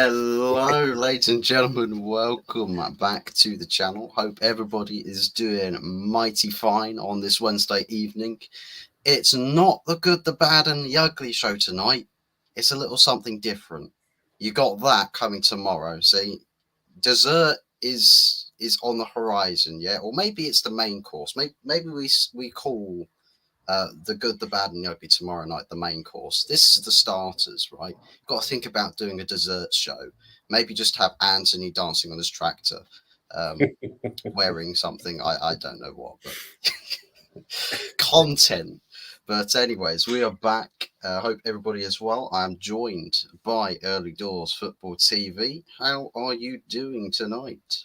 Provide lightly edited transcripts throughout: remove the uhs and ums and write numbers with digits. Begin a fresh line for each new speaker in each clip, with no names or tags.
Hello, ladies and gentlemen. Welcome back to the channel. Hope everybody is doing mighty fine on this Wednesday evening. It's not the good, the bad, and the ugly show tonight. It's a little something different. You got that coming tomorrow. See, dessert is on the horizon, yeah, or maybe it's the main course. Maybe we call the good, the bad, and the ugly tomorrow night, the main course. This is the starters, right? Got to think about doing a dessert show. Maybe just have Anthony dancing on his tractor, um, wearing something. I don't know what, but content. But anyways, we are back. Hope everybody is well. I'm joined by Early Doors Football TV. How are you doing tonight?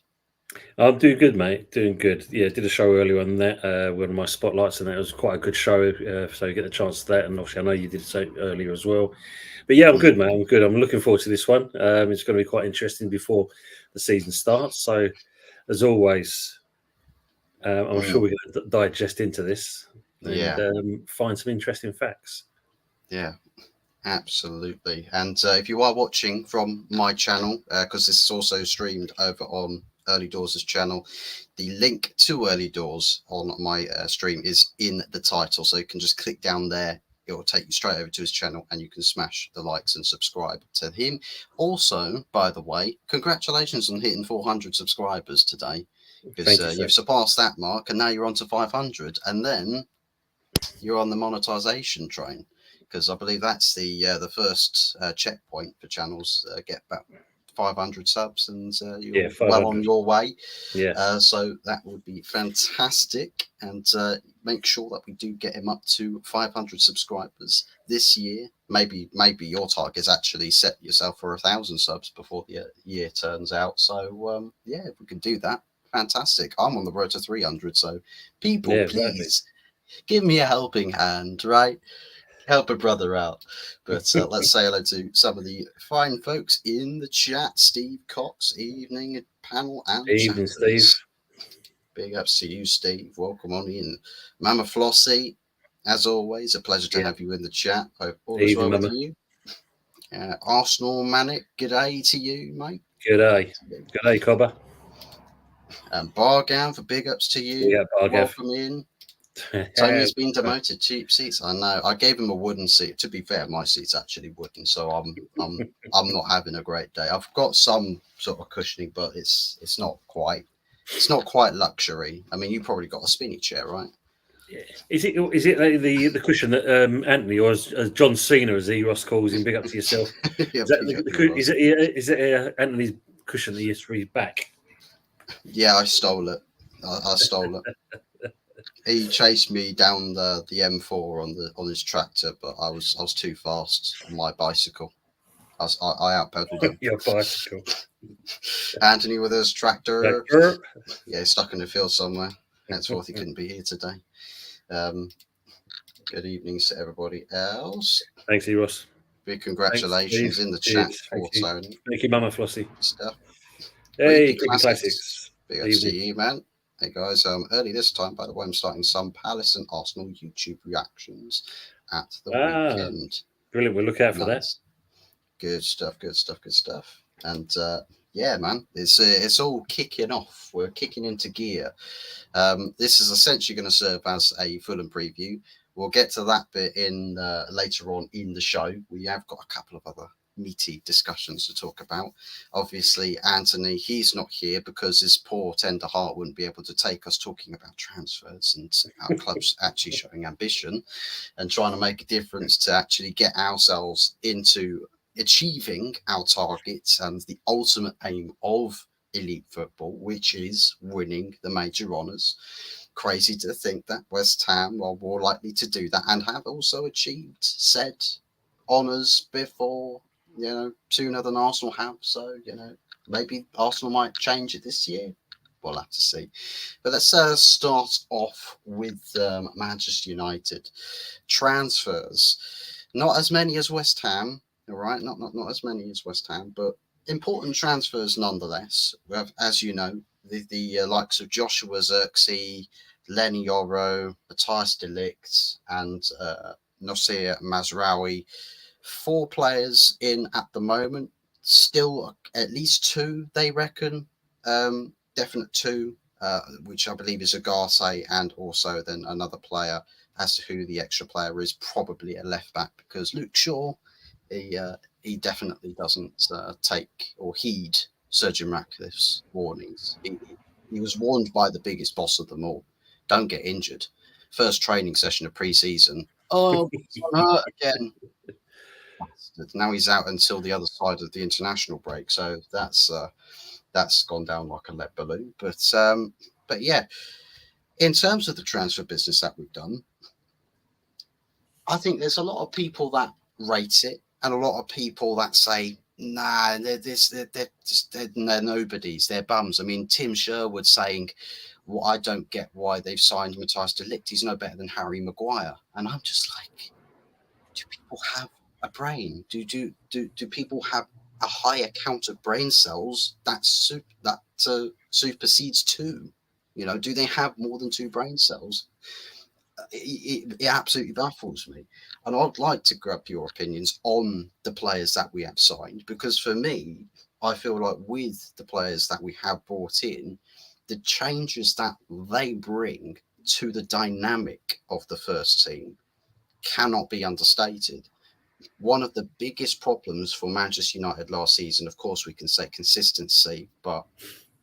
I'm doing good, mate. Doing good. Yeah, did a show earlier on that. One of my spotlights, and that was quite a good show. So you get the chance to that, and obviously I know you did so earlier as well. But yeah, I'm
Mm,
good, mate. I'm good. I'm looking forward to this one. It's going to be quite interesting before the season starts. So as always, I'm sure
mm,
we're going to digest into this and
yeah,
find some interesting facts.
yeah. Absolutely. And if you are watching from my channel, because this is also streamed over on Early Doors' channel, the link to Early Doors on my stream is in the title. So you can just click down there. It will take you straight over to his channel and you can smash the likes and subscribe to him. Also, by the way, congratulations on hitting 400 subscribers today because
Thank you, sir.
you've surpassed that mark and now you're on to 500. And then you're on the monetization train because I believe that's the first checkpoint for channels. Get about 500 subs and
Yeah,
you're well on
500.
your way.
Yeah,
So that would be fantastic. And make sure that we do get him up to 500 subscribers this year. Maybe your target is actually set yourself for 1,000 subs before the year turns out. So yeah, if we can do that, fantastic. I'm on the road to 300. So people,
yeah, exactly.
please give me a helping hand, right? Help a brother out. But let's say hello to some of the fine folks in the chat. Steve Cox, evening panel and
Evening, Steve.
chatters. Big ups to you, Steve. Welcome on in. Mama Flossie, as always, a pleasure to
Yeah,
have you in the chat. Hope all is
evening,
well with
Mama.
you. Arsenal Manic, g'day to you, mate.
Good day. Good day, Cobber.
Bargown for big ups to you.
Yeah, Bargav.
Welcome in. Tony's been demoted. Cheap seats. I know. I gave him a wooden seat. To be fair, my seat's actually wooden, so I'm not having a great day. I've got some sort of cushioning, but it's not quite luxury. I mean, you probably got a spinny chair, right?
Is it the cushion that Anthony, or as John Cena, as he Ross calls him, big up to yourself?
Yeah,
Is that
big up you,
is
Ross.
it Anthony's cushion that he has for his back?
Yeah, I stole it. I stole it. He chased me down the M4 on his tractor, but I was too fast on my bicycle. I outpedaled him.
Your bicycle.
Anthony with his tractor.
Tractor.
Yeah, he's stuck in the field somewhere. Henceforth, he couldn't be here today. Um, Good evenings to everybody else.
Thanks, Ross.
Big
Thanks,
congratulations
Steve.
in the chat
Cheers. Thank
for
you.
Tony.
Thank you, Mama Flossie.
Stuff.
Hey,
Creepy
Creepy
Classics.
Classics.
Big ups to
Evening.
you, man. Hey guys, early this time, by the way, I'm starting some Palace and Arsenal YouTube reactions at the
Ah,
weekend.
brilliant. We'll look out for that.
Nice. Good stuff, good stuff, good stuff. And yeah, man, it's all kicking off. We're kicking into gear. This is essentially going to serve as a Fulham preview. We'll get to that bit in later on in the show. We have got a couple of other meaty discussions to talk about. Obviously, Anthony, he's not here because his poor tender heart wouldn't be able to take us talking about transfers and our clubs actually showing ambition and trying to make a difference to actually get ourselves into achieving our targets and the ultimate aim of elite football, which is winning the major honours. Crazy to think that West Ham are more likely to do that and have also achieved said honours before, sooner than Arsenal have. So, maybe Arsenal might change it this year. We'll have to see. But let's start off with Manchester United transfers. Not as many as West Ham, all right. Not as many as West Ham, but important transfers nonetheless. We have, as you know, the likes of Joshua Zirkzee, Lenny Yoro, Matthias de Ligt, and Nosir Mazraoui. Four players in at the moment. still at least two, they reckon. Definite two, which I believe is Agate and also then another player. As to who the extra player is, probably a left back, because Luke Shaw, he definitely doesn't take or heed Sergeant Ratcliffe's warnings. He was warned by the biggest boss of them all: don't get injured. First training session of pre-season. Oh, he's hurt again. Bastard. Now he's out until the other side of the international break. So that's gone down like a lead balloon. But yeah, in terms of the transfer business that we've done, I think there's a lot of people that rate it, and a lot of people that say, nah, they're nobodies, they're bums. I mean, Tim Sherwood saying, well, I don't get why they've signed Matthias de Ligt. He's no better than Harry Maguire. And I'm just like, do people have a brain? Do people have a higher count of brain cells that supersedes two? You know, do they have more than two brain cells? It absolutely baffles me. And I'd like to grab your opinions on the players that we have signed, because for me, I feel like with the players that we have brought in, the changes that they bring to the dynamic of the first team cannot be understated. One of the biggest problems for Manchester United last season, of course, we can say consistency, but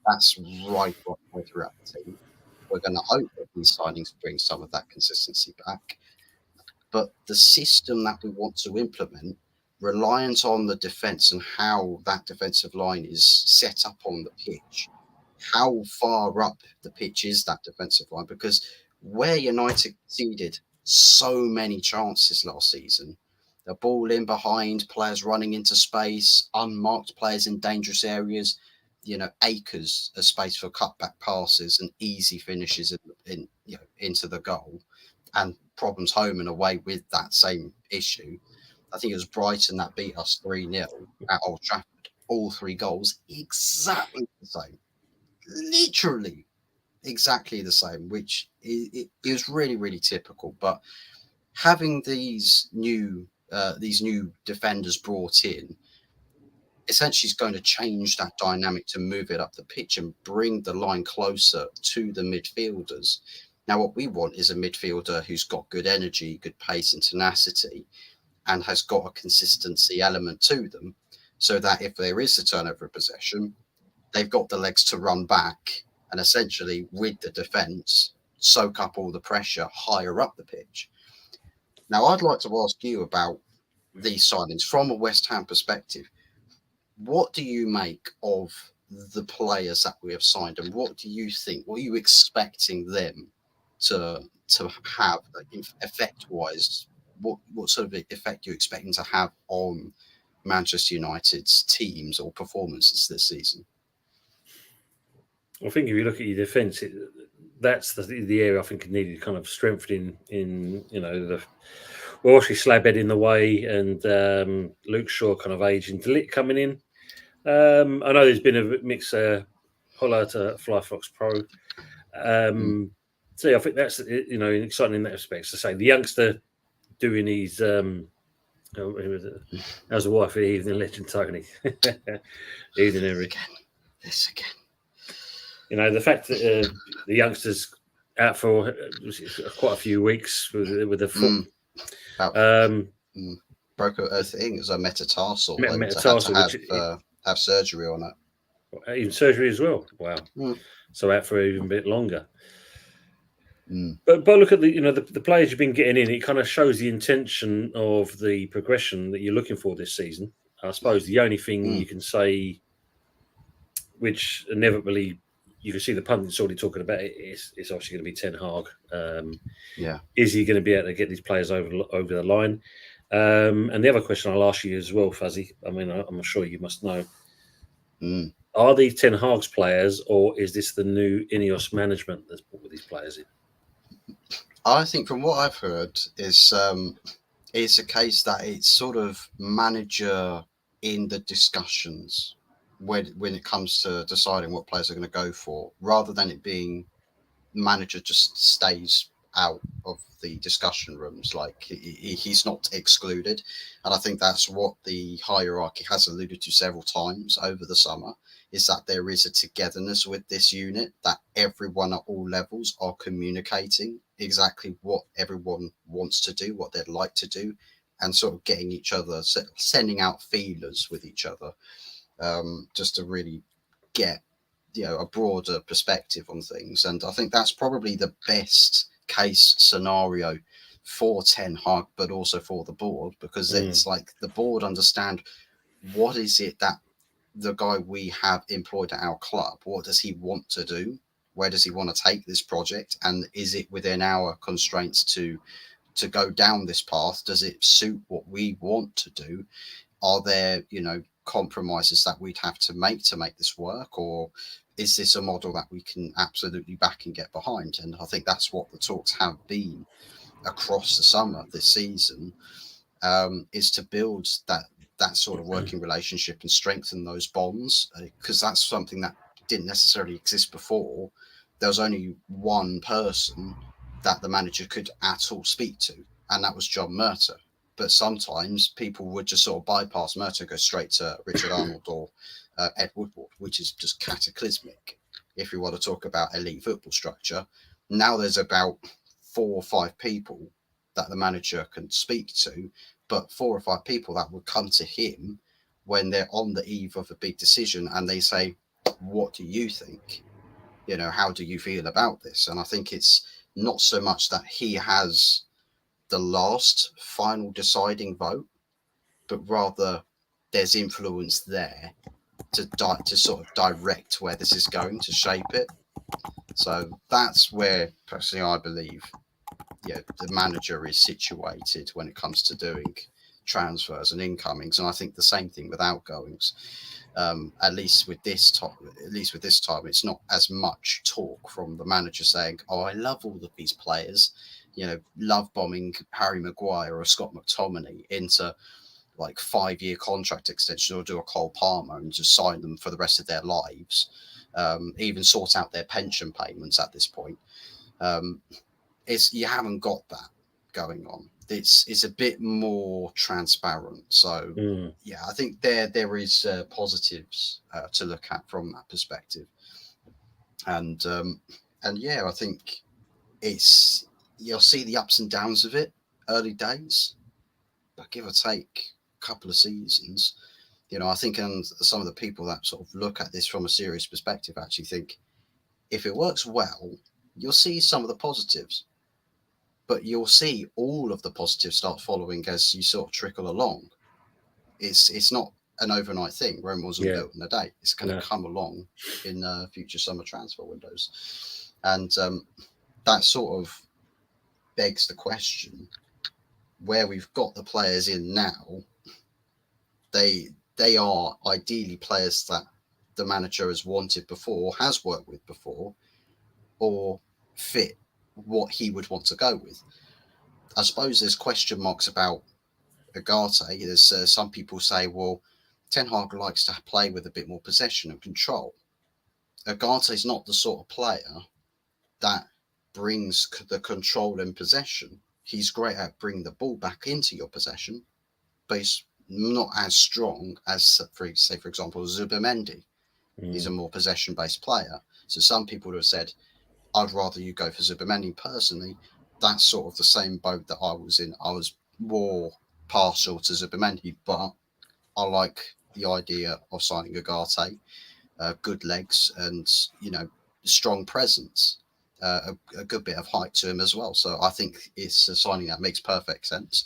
that's right throughout the team. We're going to hope that these signings bring some of that consistency back. But the system that we want to implement, reliant on the defence and how that defensive line is set up on the pitch, how far up the pitch is that defensive line? Because where United conceded so many chances last season, the ball in behind, players running into space, unmarked players in dangerous areas, acres of space for cutback passes and easy finishes into the goal, and problems home and away with that same issue. I think it was Brighton that beat us 3-0 at Old Trafford. All three goals exactly the same, literally exactly the same, which it was really, really typical. But having these new defenders brought in essentially is going to change that dynamic to move it up the pitch and bring the line closer to the midfielders. Now, what we want is a midfielder who's got good energy, good pace and tenacity, and has got a consistency element to them, so that if there is a turnover of possession, they've got the legs to run back and essentially, with the defence, soak up all the pressure higher up the pitch. Now, I'd like to ask you about these signings from a West Ham perspective. What do you make of the players that we have signed, and what do you think? What are you expecting them to have, effect wise? What sort of effect are you expecting to have on Manchester United's teams or performances this season?
I think if you look at your defence, that's the area I think needed kind of strengthening in well, obviously Slabhead in the way, and Luke Shaw kind of aging, de Ligt coming in. I know there's been a mix Holler to Flyfox Pro. So yeah, I think that's exciting in that respect. To say the youngster doing his how's the wife evening legend Tony evening Henry.
This again.
The fact that the youngsters out for quite a few weeks with the foot.
Broke a thing. It was a metatarsal.
Metatarsal,
had to have surgery on
it. Even surgery as well. Wow. So out for even a bit longer. But look at the players you've been getting in. It kind of shows the intention of the progression that you're looking for this season. I suppose the only thing you can say, which inevitably you can see the pundits already talking about it, it's obviously going to be Ten Hag. Is he going to be able to get these players over the line? And the other question I'll ask you as well, Fuzzy, I mean, I'm sure you must know. Are these Ten Hag's players, or is this the new Ineos management that's brought these players in?
I think from what I've heard is it's a case that it's sort of manager in the discussions when it comes to deciding what players are going to go for, rather than it being manager just stays out of the discussion rooms. Like he's not excluded, and I think that's what the hierarchy has alluded to several times over the summer, is that there is a togetherness with this unit, that everyone at all levels are communicating exactly what everyone wants to do, what they'd like to do, and sort of getting each other, sending out feelers with each other, just to really get, you know, a broader perspective on things. And I think that's probably the best case scenario for Ten Hag, but also for the board, because it's like the board understand what is it that the guy we have employed at our club, what does he want to do? Where does he want to take this project? And is it within our constraints to go down this path? Does it suit what we want to do? Are there, you know, compromises that we'd have to make this work? Or is this a model that we can absolutely back and get behind? And I think that's what the talks have been across the summer this season, is to build that sort of working relationship and strengthen those bonds, because that's something that didn't necessarily exist before. There was only one person that the manager could at all speak to, and that was John Murtough. But sometimes people would just sort of bypass Murtough, go straight to Richard Arnold or Ed Woodward, which is just cataclysmic if you want to talk about elite football structure. Now there's about 4 or 5 people that the manager can speak to, but 4 or 5 people that would come to him when they're on the eve of a big decision and they say, what do you think? You know, how do you feel about this? And I think it's not so much that he has the last final deciding vote, but rather there's influence there to sort of direct where this is going, to shape it. So that's where personally I believe, yeah, the manager is situated when it comes to doing transfers and incomings. And I think the same thing with outgoings. At least with this time, it's not as much talk from the manager saying, "Oh, I love all of these players," you know, love bombing Harry Maguire or Scott McTominay into like 5-year contract extension, or do a Cole Palmer and just sign them for the rest of their lives, even sort out their pension payments at this point. You haven't got that going on. It's a bit more transparent. So yeah, I think there is positives to look at from that perspective. And yeah, I think you'll see the ups and downs of it early days, but give or take a couple of seasons, you know, I think, and some of the people that sort of look at this from a serious perspective actually think if it works well, you'll see some of the positives, but you'll see all of the positives start following as you sort of trickle along. It's not an overnight thing. Rome wasn't built in a day. It's going to come along in future summer transfer windows. And that sort of begs the question, where we've got the players in now, they are ideally players that the manager has wanted before, has worked with before, or fit what he would want to go with. I suppose there's question marks about Ugarte. There's some people say, well, Ten Hag likes to play with a bit more possession and control. Ugarte is not the sort of player that brings the control and possession. He's great at bringing the ball back into your possession, but he's not as strong as, for example, Zubimendi. He's a more possession-based player. So some people have said, I'd rather you go for Zubimendi personally. That's sort of the same boat that I was in. I was more partial to Zubimendi, but I like the idea of signing Ugarte, good legs and, you know, strong presence, a good bit of height to him as well. So I think it's a signing that makes perfect sense.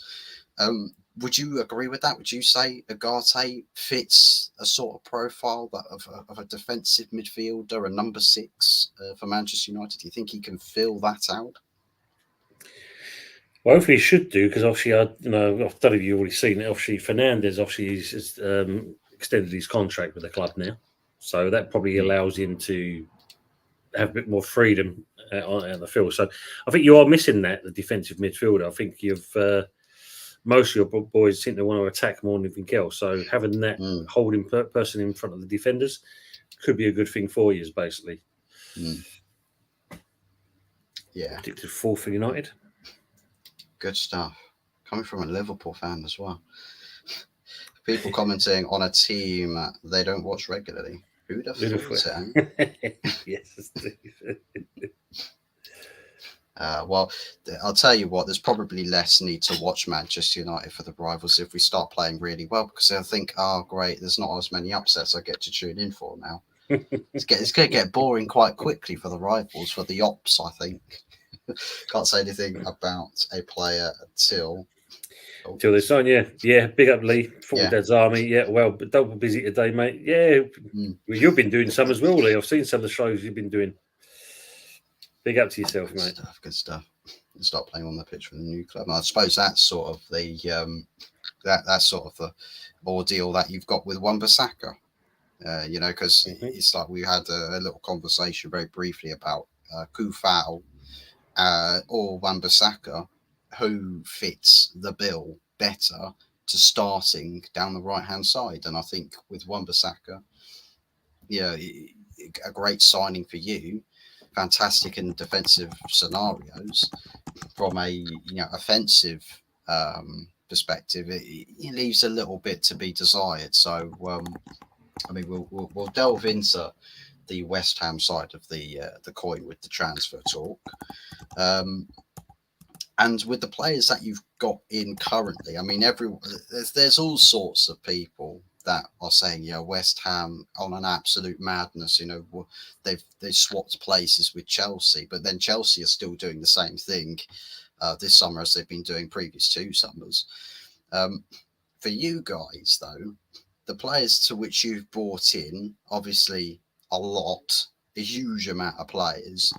Would you agree with that? Would you say Ugarte fits a sort of profile of a defensive midfielder, a number 6 for Manchester United? Do you think he can fill that out?
Well, hopefully he should do, because obviously, I don't know if you've already seen it. Obviously, Fernandes he's extended his contract with the club now, so that probably allows him to have a bit more freedom on the field. So I think you are missing the defensive midfielder. I think most of your boys seem to want to attack more than anything else. So having that holding person in front of the defenders could be a good thing for you, basically.
Yeah.
Predicted 4 for United.
Good stuff. Coming from a Liverpool fan as well. People commenting on a team they don't watch regularly. Who'd have thought
it? Yes, Steve.
Well, I'll tell you what, there's probably less need to watch Manchester United for the rivals if we start playing really well, because they'll think, oh, great, there's not as many upsets I get to tune in for now. It's going to get boring quite quickly for the rivals, for the ops, I think. Can't say anything about a player until
they sign, yeah. Big up, Lee. Football Dad's Army. Yeah, well, double busy today, mate. Yeah, well, you've been doing some as well, Lee. I've seen some of the shows you've been doing. Big up to yourself,
good
mate.
Good stuff. Start playing on the pitch for the new club. I suppose that's sort of the that's sort of the ordeal that you've got with Wan-Bissaka. Because it's like we had a little conversation very briefly about Kufau or Wan-Bissaka, who fits the bill better to starting down the right-hand side. And I think with Wan-Bissaka, a great signing for you, fantastic in defensive scenarios. From a offensive perspective, it leaves a little bit to be desired. So, I mean, we'll delve into the West Ham side of the coin with the transfer talk. And with the players that you've got in currently, I mean, there's all sorts of people that are saying, West Ham on an absolute madness. They've swapped places with Chelsea, but then Chelsea are still doing the same thing this summer as they've been doing previous 2 summers. For you guys, though, the players to which you've brought in, obviously a huge amount of players,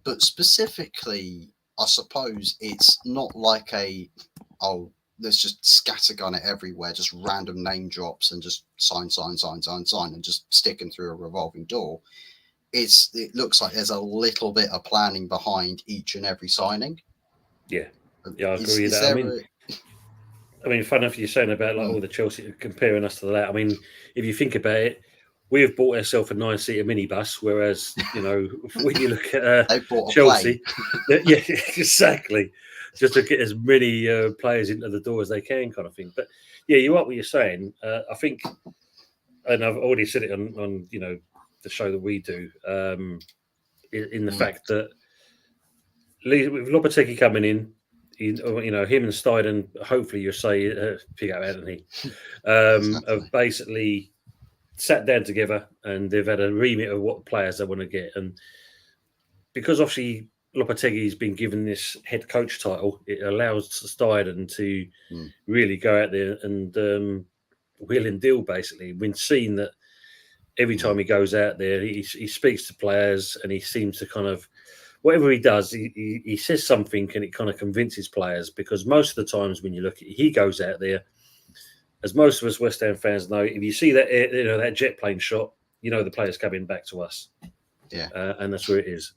but specifically, I suppose it's not like let's just scattergun it everywhere, just random name drops and just sign, and just stick them through a revolving door. It looks like there's a little bit of planning behind each and every signing.
Yeah, I agree with that. I mean, fun enough you're saying about all the Chelsea comparing us to that. I mean, if you think about it, we've bought ourselves a 9-seater minibus, whereas when you look at Chelsea, yeah, exactly, just to get as many players into the door as they can, kind of thing. But yeah, you're right what you're saying. I think, and I've already said it on the show that we do, in the fact that with Lopetegui coming in, him and Steiden, hopefully you'll say, pick up Anthony, have basically sat down together and they've had a remit of what players they want to get. And because obviously Lopetegui's been given this head coach title, it allows Steiden to really go out there and wheel and deal, basically. We've seen that every time he goes out there, he speaks to players and he seems to kind of, whatever he does, he says something and it kind of convinces players, because most of the times when you look at it, he goes out there, as most of us West Ham fans know, if you see that that jet plane shot, the player's coming back to us.
Yeah.
And that's where it is.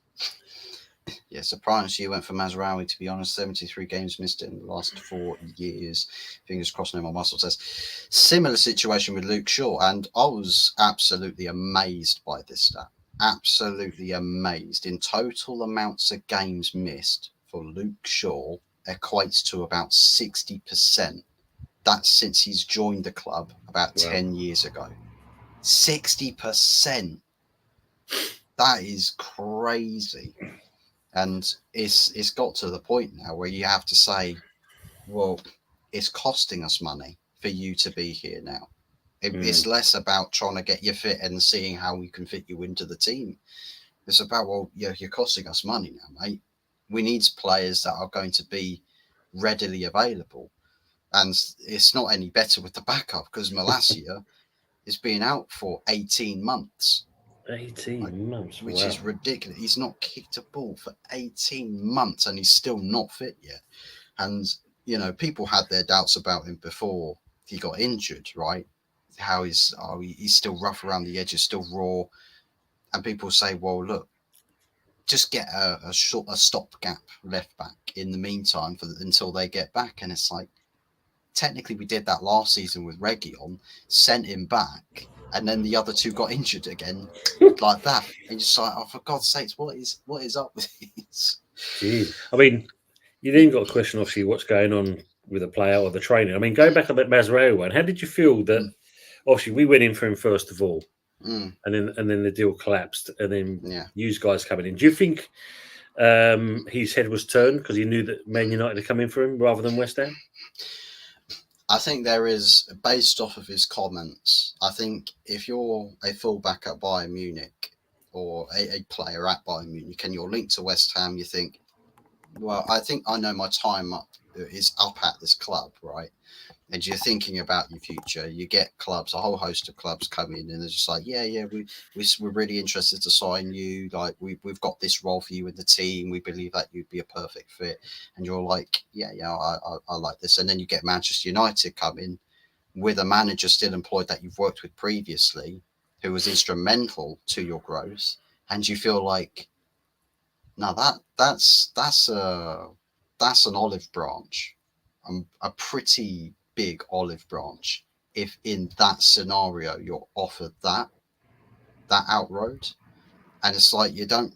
Yeah, surprised you went for Mazraoui, to be honest. 73 games missed in the last 4 years. Fingers crossed, no more muscle tests. Similar situation with Luke Shaw, and I was absolutely amazed by this stat. Absolutely amazed. In total amounts of games missed for Luke Shaw equates to about 60%. That's since he's joined the club about 10 years ago. 60%. That is crazy. And it's got to the point now where you have to say, well, it's costing us money for you to be here now. It's less about trying to get you fit and seeing how we can fit you into the team. It's about, well, you're costing us money now, mate. We need players that are going to be readily available. And it's not any better with the backup, because Malacia is being out for 18 months.
18 months,
which is ridiculous. He's not kicked a ball for 18 months and he's still not fit yet. And, people had their doubts about him before he got injured, right? How he's still rough around the edges, still raw. And people say, well, look, just get a stopgap left back in the meantime until they get back. And it's like, technically we did that last season with Reguilon, sent him back, and then the other 2 got injured again like that. And just like, oh, for God's sakes, what is up with these?
Jeez. I mean, you then got a question, obviously, what's going on with the player or the training. I mean, going back on that Mazraoui one, how did you feel that? Obviously, we went in for him first of all, and then the deal collapsed, and then you guys coming in. Do you think his head was turned because he knew that Man United had come in for him rather than West Ham?
I think there is, based off of his comments, I think if you're a fullback at Bayern Munich or a player at Bayern Munich and you're linked to West Ham, you think, well, I think I know my time is up at this club, right? And you're thinking about your future. You get clubs, a whole host of clubs come in, and they're just like, we're really interested to sign you. Like we've got this role for you in the team. We believe that you'd be a perfect fit. And you're like, I like this. And then you get Manchester United come in with a manager still employed that you've worked with previously, who was instrumental to your growth, and you feel like, now that's an olive branch, a pretty big olive branch. If in that scenario you're offered that outroad, and it's like you don't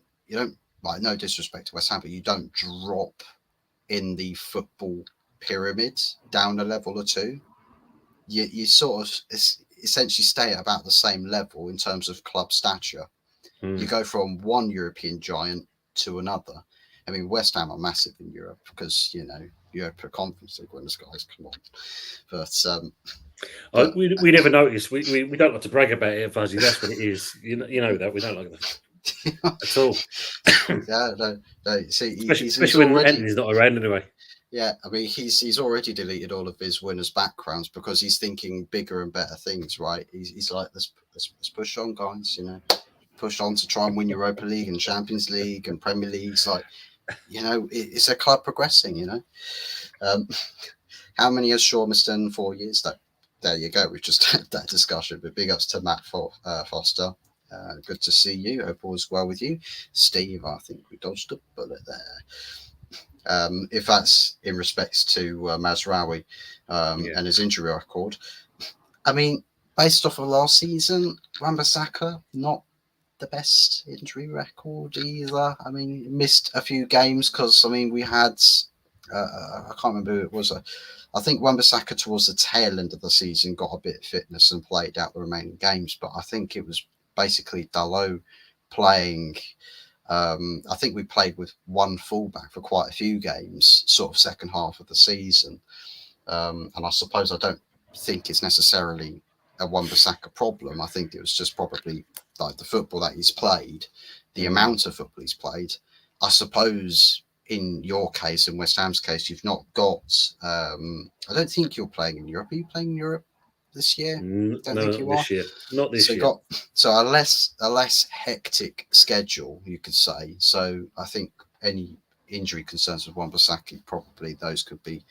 like, no disrespect to West Ham, but you don't drop in the football pyramid down a level or two. You sort of essentially stay at about the same level in terms of club stature. You go from one European giant to another. I mean, West Ham are massive in Europe because, Europa Conference League winners, guys, come on. But
we never noticed. We don't like to brag about it, Fuzzy. That's what it is. You know that we don't like that at all.
No. See,
especially when Anthony's not around anyway.
Yeah, I mean, he's already deleted all of his winners' backgrounds because he's thinking bigger and better things, right? He's like, let's push on, guys. Push on to try and win Europa League and Champions League and Premier League. It's like, it's a club progressing. How many has Shaw done in 4 years? There you go. We've just had that discussion. But big ups to Matt Foster. Good to see you. Hope all's well with you, Steve. I think we dodged a bullet there. If that's in respects to Mazraoui and his injury record, I mean, based off of last season, Wan-Bissaka, not the best injury record either. I mean, missed a few games because, I mean, we had, I can't remember who it was. I think Wan-Bissaka towards the tail end of the season got a bit of fitness and played out the remaining games, but I think it was basically Dalot playing. I think we played with one fullback for quite a few games, sort of second half of the season. And I suppose I don't think it's necessarily a Wan-Bissaka problem. I think it was just probably like the football that he's played, the amount of football he's played. I suppose in your case, in West Ham's case, you've not got. I don't think you're playing in Europe. Are you playing in Europe this year?
No, this year. Not this year.
So a less hectic schedule, you could say. So I think any injury concerns with Wan-Bissaka, probably those could be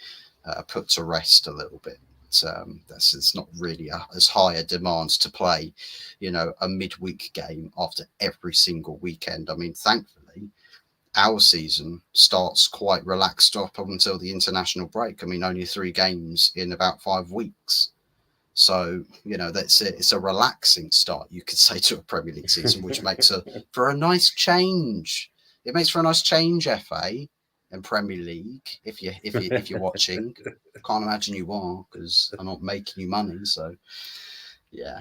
put to rest a little bit. It's not really as high a demands to play, a midweek game after every single weekend. I mean, thankfully, our season starts quite relaxed up until the international break. I mean, only 3 games in about 5 weeks. So, that's it. It's a relaxing start, you could say, to a Premier League season, which makes for a nice change. It makes for a nice change, FA and Premier League. If you're watching, can't imagine you are because I'm not making you money. So, yeah,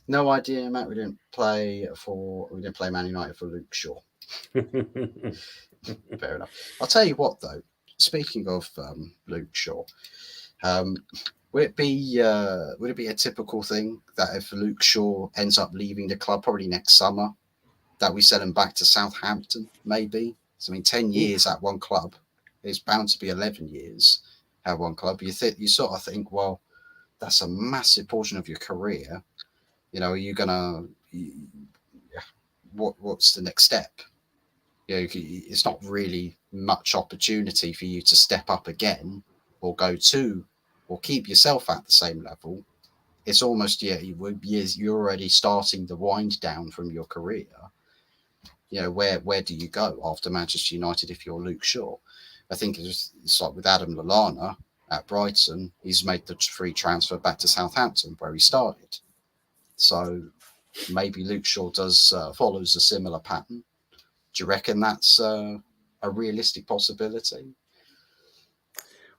no idea, Matt. We didn't play Man United for Luke Shaw. Fair enough. I'll tell you what, though. Speaking of Luke Shaw, would it be a typical thing that if Luke Shaw ends up leaving the club probably next summer, that we send him back to Southampton? Maybe. So, I mean, 10 years at one club is bound to be 11 years at one club. You sort of think, well, that's a massive portion of your career. Are you gonna? What's the next step? It's not really much opportunity for you to step up again or go to or keep yourself at the same level. It's almost, you're already starting the wind down from your career. Where do you go after Manchester United if you're Luke Shaw? I think it's like with Adam Lallana at Brighton. He's made the free transfer back to Southampton where he started. So maybe Luke Shaw follows a similar pattern. Do you reckon that's a realistic possibility?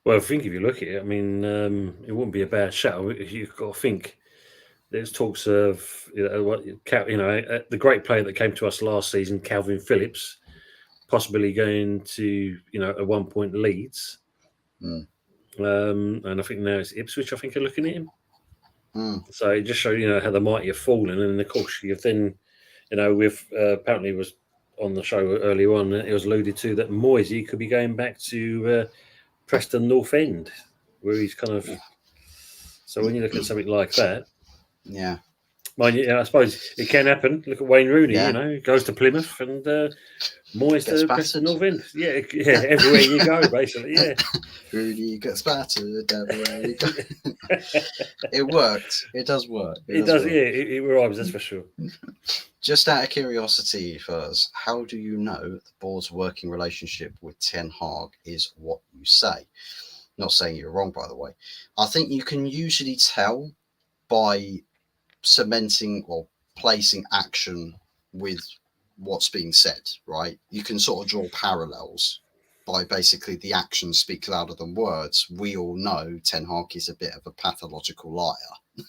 Well, I think if you look at it, I mean, it wouldn't be a bad shout. You've got to think. There's talks of the great player that came to us last season, Calvin Phillips, possibly going to at one point Leeds, and I think now it's Ipswich. I think are looking at him. So it just shows how the mighty have fallen, and of course you've then with apparently it was on the show earlier on. It was alluded to that Moisey could be going back to Preston North End, where he's kind of. So when you look at something like that,
yeah.
Mind you, I suppose it can happen. Look at Wayne Rooney, goes to Plymouth and Moyes to Preston North End. Yeah, everywhere you go, basically, yeah.
Rooney gets battered everywhere you go. It worked. It does work.
It does work. Yeah, it rhymes, that's for sure.
Just out of curiosity first, how do you know the board's working relationship with Ten Hag is what you say? Not saying you're wrong, by the way. I think you can usually tell by cementing or placing action with what's being said, right? You can sort of draw parallels by basically the actions speak louder than words. We all know Ten Hag is a bit of a pathological liar.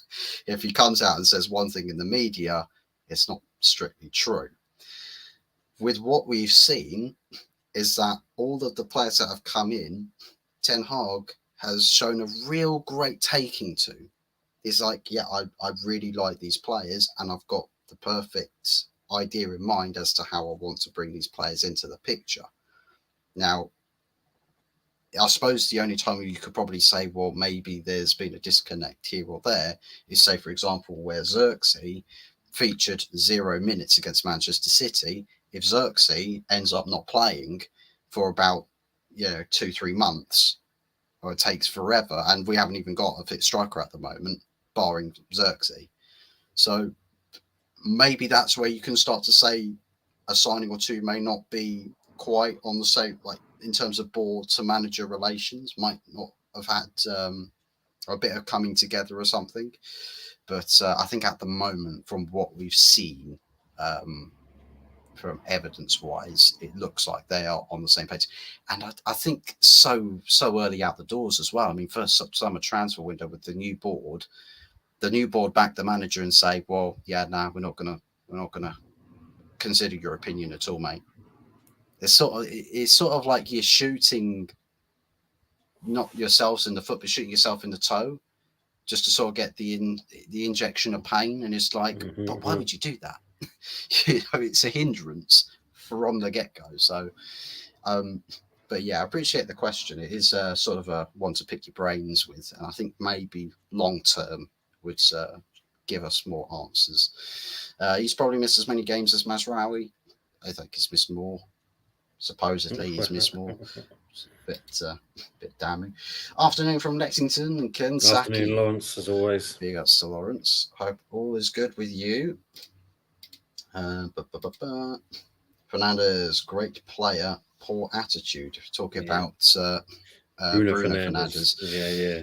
If he comes out and says one thing in the media, it's not strictly true. With what we've seen is that all of the players that have come in, Ten Hag has shown a real great taking to. Is like, yeah, I really like these players and I've got the perfect idea in mind as to how I want to bring these players into the picture. Now, I suppose the only time you could probably say, well, maybe there's been a disconnect here or there is, say, for example, where Xerxes featured 0 minutes against Manchester City. If Xerxes ends up not playing for about 2-3 months, or it takes forever, and we haven't even got a fit striker at the moment, barring Xerxes. So maybe that's where you can start to say a signing or two may not be quite on the same, like in terms of board to manager relations, might not have had a bit of coming together or something. But I think at the moment, from what we've seen, from evidence-wise, it looks like they are on the same page. And I think so early out the doors as well. I mean, first summer transfer window with the new board back the manager and say, well, yeah, no, we're not gonna consider your opinion at all, mate. It's sort of like you're shooting not yourselves in the foot, but shooting yourself in the toe, just to sort of get the injection of pain. And it's like, but why would you do that? It's a hindrance from the get-go. So, but yeah, I appreciate the question. It is sort of a one to pick your brains with, and I think maybe long term would give us more answers. He's probably missed as many games as Mazraoui. I think he's missed more. Supposedly, he's missed more. It's a bit damning. Afternoon from Lexington and Ken Saki.
Afternoon, Lawrence, as always.
Big ups to Lawrence. Hope all is good with you. Fernandez, great player, poor attitude. Talking about Bruno Fernandes.
Yeah.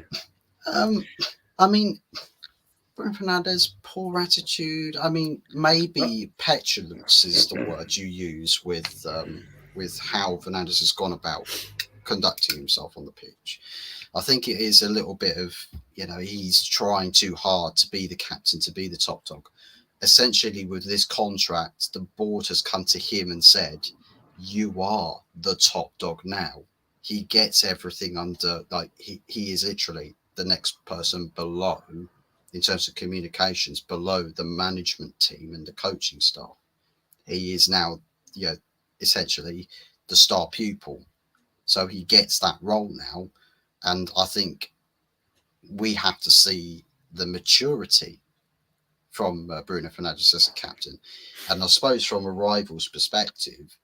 I mean, Bruno Fernandes, poor attitude. I mean, maybe petulance is the word you use with how Fernandes has gone about conducting himself on the pitch. I think it is a little bit of, he's trying too hard to be the captain, to be the top dog. Essentially, with this contract, the board has come to him and said, you are the top dog now. He gets everything under, like, he is literally the next person below, in terms of communications, below the management team and the coaching staff. He is now, essentially the star pupil. So he gets that role now. And I think we have to see the maturity from Bruno Fernandes as a captain. And I suppose from a rival's perspective,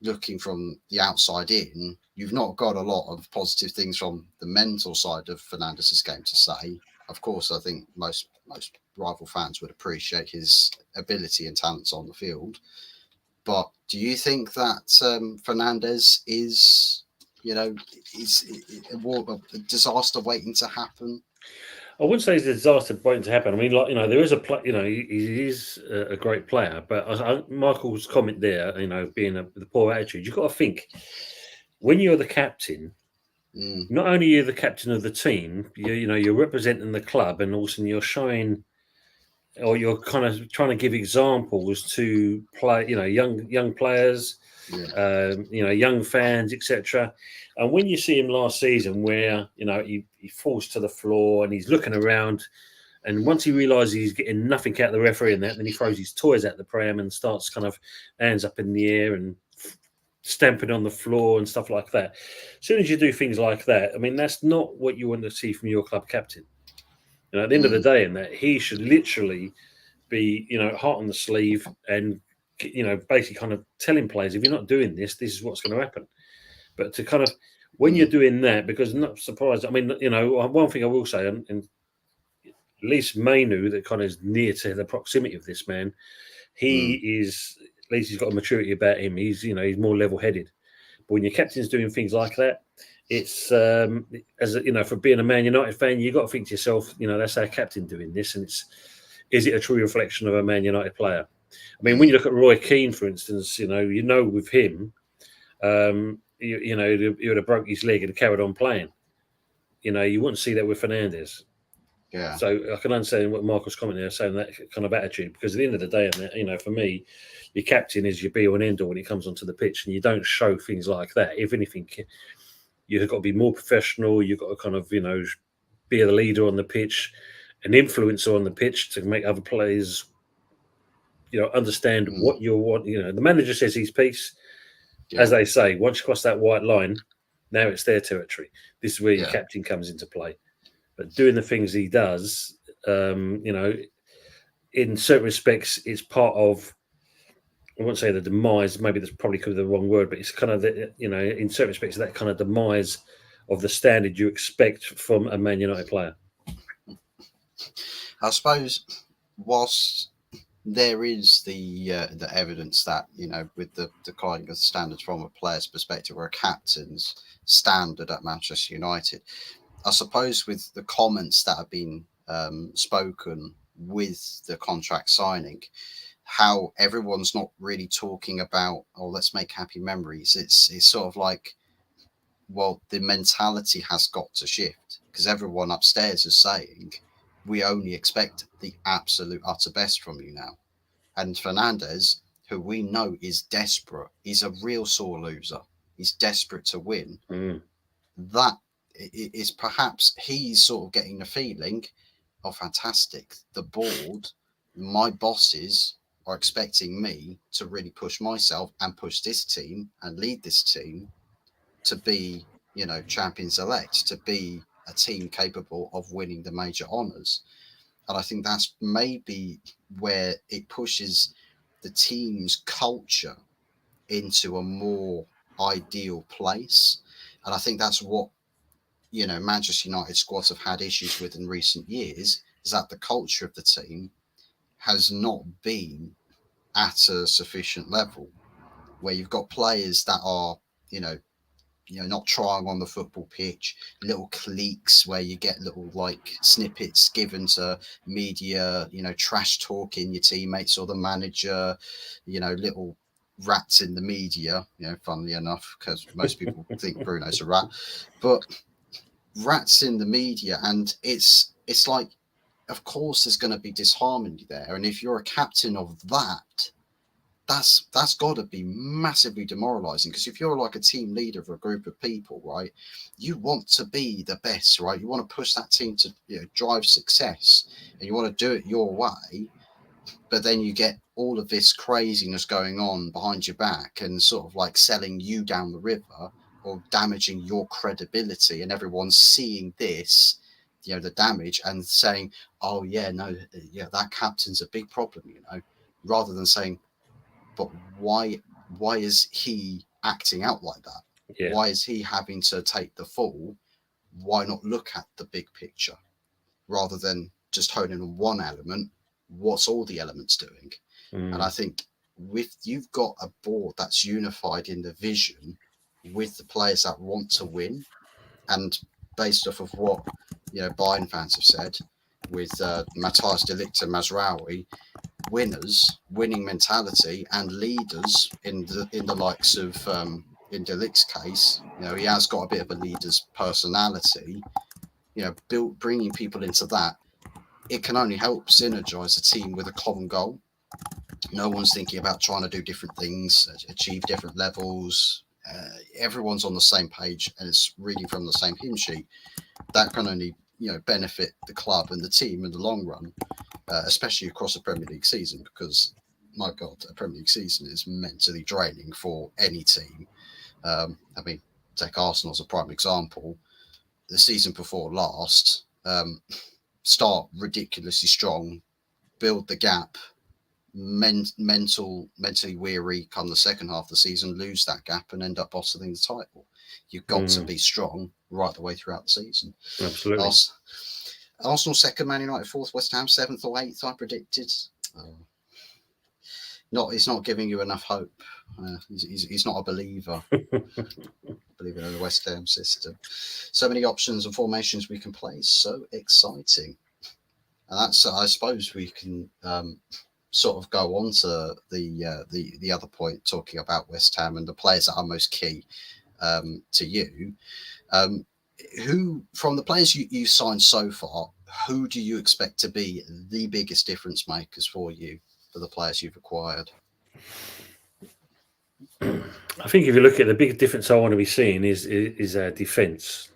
looking from the outside in, you've not got a lot of positive things from the mental side of Fernandes' game to say. Of course, I think most rival fans would appreciate his ability and talents on the field. But do you think that Fernandes is a disaster waiting to happen
I wouldn't say it's a disaster waiting to happen. I mean, like, you know, there is a play. You know, he is a great player, but Michael's comment there, you know, being the poor attitude, you've got to think when you're the captain. Not only are you the captain of the team, you know, you're representing the club, and also you're showing, or you're kind of trying to give examples to play, you know, young players, you know, young fans, etc. And when you see him last season, where you know he falls to the floor and he's looking around, and once he realises he's getting nothing out of the referee and that, then he throws his toys at the pram and starts kind of hands up in the air and stamping on the floor and stuff like that. As soon as you do things like that, I mean, that's not what you want to see from your club captain. You know, at the end of the day, in that he should literally be, you know, heart on the sleeve and, you know, basically kind of telling players, if you're not doing this, this is what's going to happen. But to kind of, when you're doing that, because I'm not surprised, I mean, you know, one thing I will say, and at least Mainu, that kind of is near to the proximity of this man, he is, at least he's got a maturity about him. He's, you know, he's more level headed. But when your captain's doing things like that, it's as a, you know, for being a Man United fan, you got to think to yourself, you know, that's our captain doing this, and is it a true reflection of a Man United player? I mean, when you look at Roy Keane, for instance, you know, with him, you know, he would have broke his leg and carried on playing. You know, you wouldn't see that with Fernandez.
Yeah.
So I can understand what Michael's comment there, saying that kind of attitude, because at the end of the day, you know, for me, your captain is your be all and end all when he comes onto the pitch, and you don't show things like that. If anything, you've got to be more professional. You've got to kind of, you know, be the leader on the pitch, an influencer on the pitch to make other players, you know, understand what you want. You know, the manager says his piece. Yeah. As they say, once you cross that white line, now it's their territory. This is where your captain comes into play. But doing the things he does, you know, in certain respects, it's part of, I won't say the demise, maybe that's probably could be the wrong word, but it's kind of, you know, in certain respects, that kind of demise of the standard you expect from a Man United player.
I suppose, whilst there is the evidence that, you know, with the kind of standards from a player's perspective or a captain's standard at Manchester United, I suppose with the comments that have been spoken with the contract signing, how everyone's not really talking about, oh, let's make happy memories. It's sort of like, well, the mentality has got to shift, because everyone upstairs is saying, we only expect the absolute utter best from you now. And Fernandez, who we know is desperate, he's a real sore loser. He's desperate to win. That is perhaps he's sort of getting the feeling, oh, fantastic. The board, my bosses are expecting me to really push myself and push this team and lead this team to be, you know, champions elect, to be a team capable of winning the major honours. And I think that's maybe where it pushes the team's culture into a more ideal place. And I think that's what, you know, Manchester United squads have had issues with in recent years, is that the culture of the team has not been at a sufficient level, where you've got players that are, you know, not trying on the football pitch, little cliques where you get little like snippets given to media, you know, trash talking your teammates or the manager, you know, little rats in the media, you know, funnily enough, because most people think Bruno's a rat, but rats in the media. And it's like, of course there's going to be disharmony there. And if you're a captain of that, that's got to be massively demoralizing, because if you're like a team leader of a group of people, right, you want to be the best, right? You want to push that team to, you know, drive success, and you want to do it your way. But then you get all of this craziness going on behind your back and sort of like selling you down the river or damaging your credibility, and everyone's seeing this, you know, the damage, and saying, oh yeah, no, yeah, that captain's a big problem, you know, rather than saying, but why is he acting out like that? Yeah. Why is he having to take the fall? Why not look at the big picture rather than just honing on one element? What's all the elements doing? And I think with you've got a board that's unified in the vision with the players that want to win, and based off of what Bayern fans have said with Matthias de Ligt and Mazraoui, winning mentality, and leaders in the likes of in de Ligt's case, he has got a bit of a leader's personality. Bringing people into that, it can only help synergize a team with a common goal. No one's thinking about trying to do different things, achieve different levels. Everyone's on the same page and it's reading from the same hymn sheet. That can only benefit the club and the team in the long run, especially across a Premier League season, because my God, a Premier League season is mentally draining for any team. I mean, take Arsenal as a prime example. The season before last, start ridiculously strong, build the gap, mentally weary come the second half of the season, lose that gap and end up bottling the title. You've got to be strong right the way throughout the season.
Absolutely.
Arsenal second, Man United fourth, West Ham seventh or eighth, I predicted. He's not giving you enough hope. He's not a believer. Believing in the West Ham system. So many options and formations we can play. So exciting. And that's, I suppose, we can sort of go on to the other point, talking about West Ham and the players that are most key to you. Who, from the players you've signed so far, who do you expect to be the biggest difference makers for you, for the players you've acquired?
I think if you look at the big difference I want to be seeing is our defence,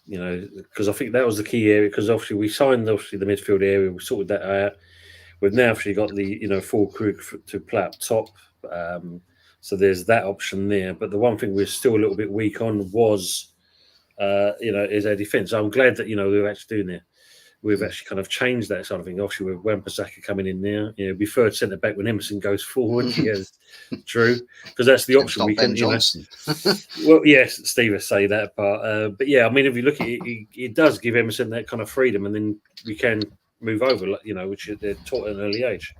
because I think that was the key area, because obviously we signed the midfield area, we sorted that out. We've now actually got the full crew to play up top, so there's that option there. But the one thing we're still a little bit weak on was, is our defence. I'm glad that we're actually doing there. We've actually kind of changed that sort of thing. Obviously, with Wan-Bissaka coming in there, be third centre back when Emerson goes forward. Yes, true, because that's the option we can. Well, yes, Steve will say that, but yeah, I mean, if you look at it, it does give Emerson that kind of freedom, and then we can move over, which they're taught at an early age.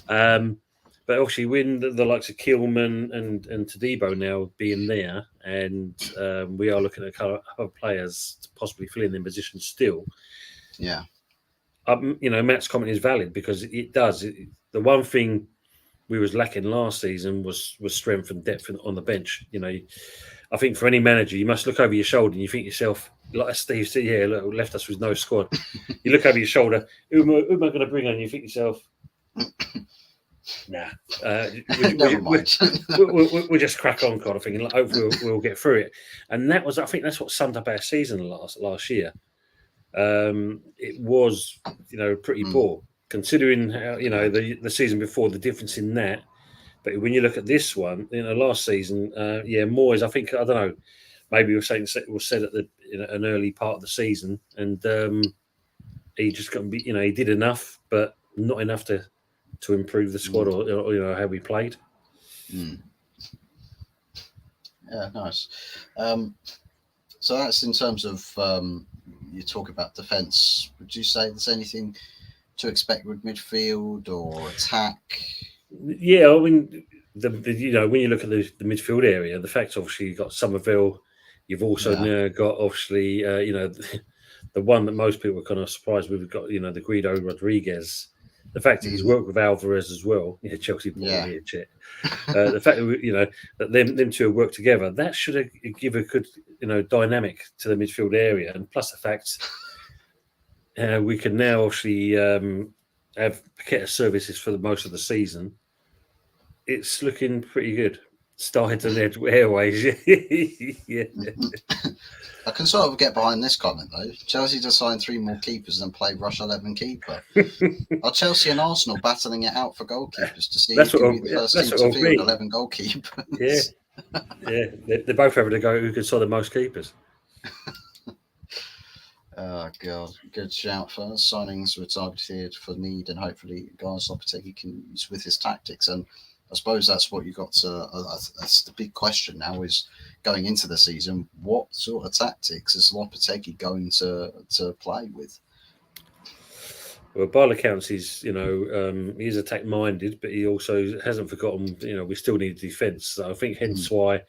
But obviously, when the likes of Kilman and Todibo now being there, and we are looking at kind of other players to possibly fill in their position still.
Yeah.
Matt's comment is valid, because it does. The one thing we was lacking last season was strength and depth on the bench. I think for any manager, you must look over your shoulder and you think to yourself, like Steve said, look, left us with no squad. You look over your shoulder, who am I going to bring on? You think to yourself, nah, we'll just crack on, kind of thing, and hopefully we'll get through it. And I think that's what summed up our season last year. It was, pretty poor, considering how, the season before, the difference in that. But when you look at this one, last season, Moyes, I think, I don't know, maybe it was said at an early part of the season, and he just couldn't be, he did enough, but not enough to improve the squad or how we played.
Yeah, nice. So that's in terms of you talk about defence. Would you say there's anything to expect with midfield or attack?
Yeah, I mean, when you look at the midfield area, the fact obviously you've got Somerville, you've also now got obviously the one that most people are kind of surprised with. We've got the Guido Rodriguez. The fact that he's worked with Alvarez as well, Chelsea bought him here, Chet. The fact that that them two have worked together, that should give a good dynamic to the midfield area, and plus the fact we can now obviously have Paqueta services for most of the season. It's looking pretty good. Started to lead airways. Yeah.
I can sort of get behind this comment though. Chelsea just signed 3 more keepers and played Rush 11 keeper. Are Chelsea and Arsenal battling it out for goalkeepers to see who can be the first team to field 11 goalkeepers?
Yeah. They're both having to go who can sign the most keepers.
Oh God, good shout first. Signings were targeted for need, and hopefully guys Lopetegui can use with his tactics. And I suppose that's what you got to. That's the big question now: is going into the season, what sort of tactics is Lopetegui going to play with?
Well, by all accounts, he's he's attack minded, but he also hasn't forgotten. We still need defence. So I think hence why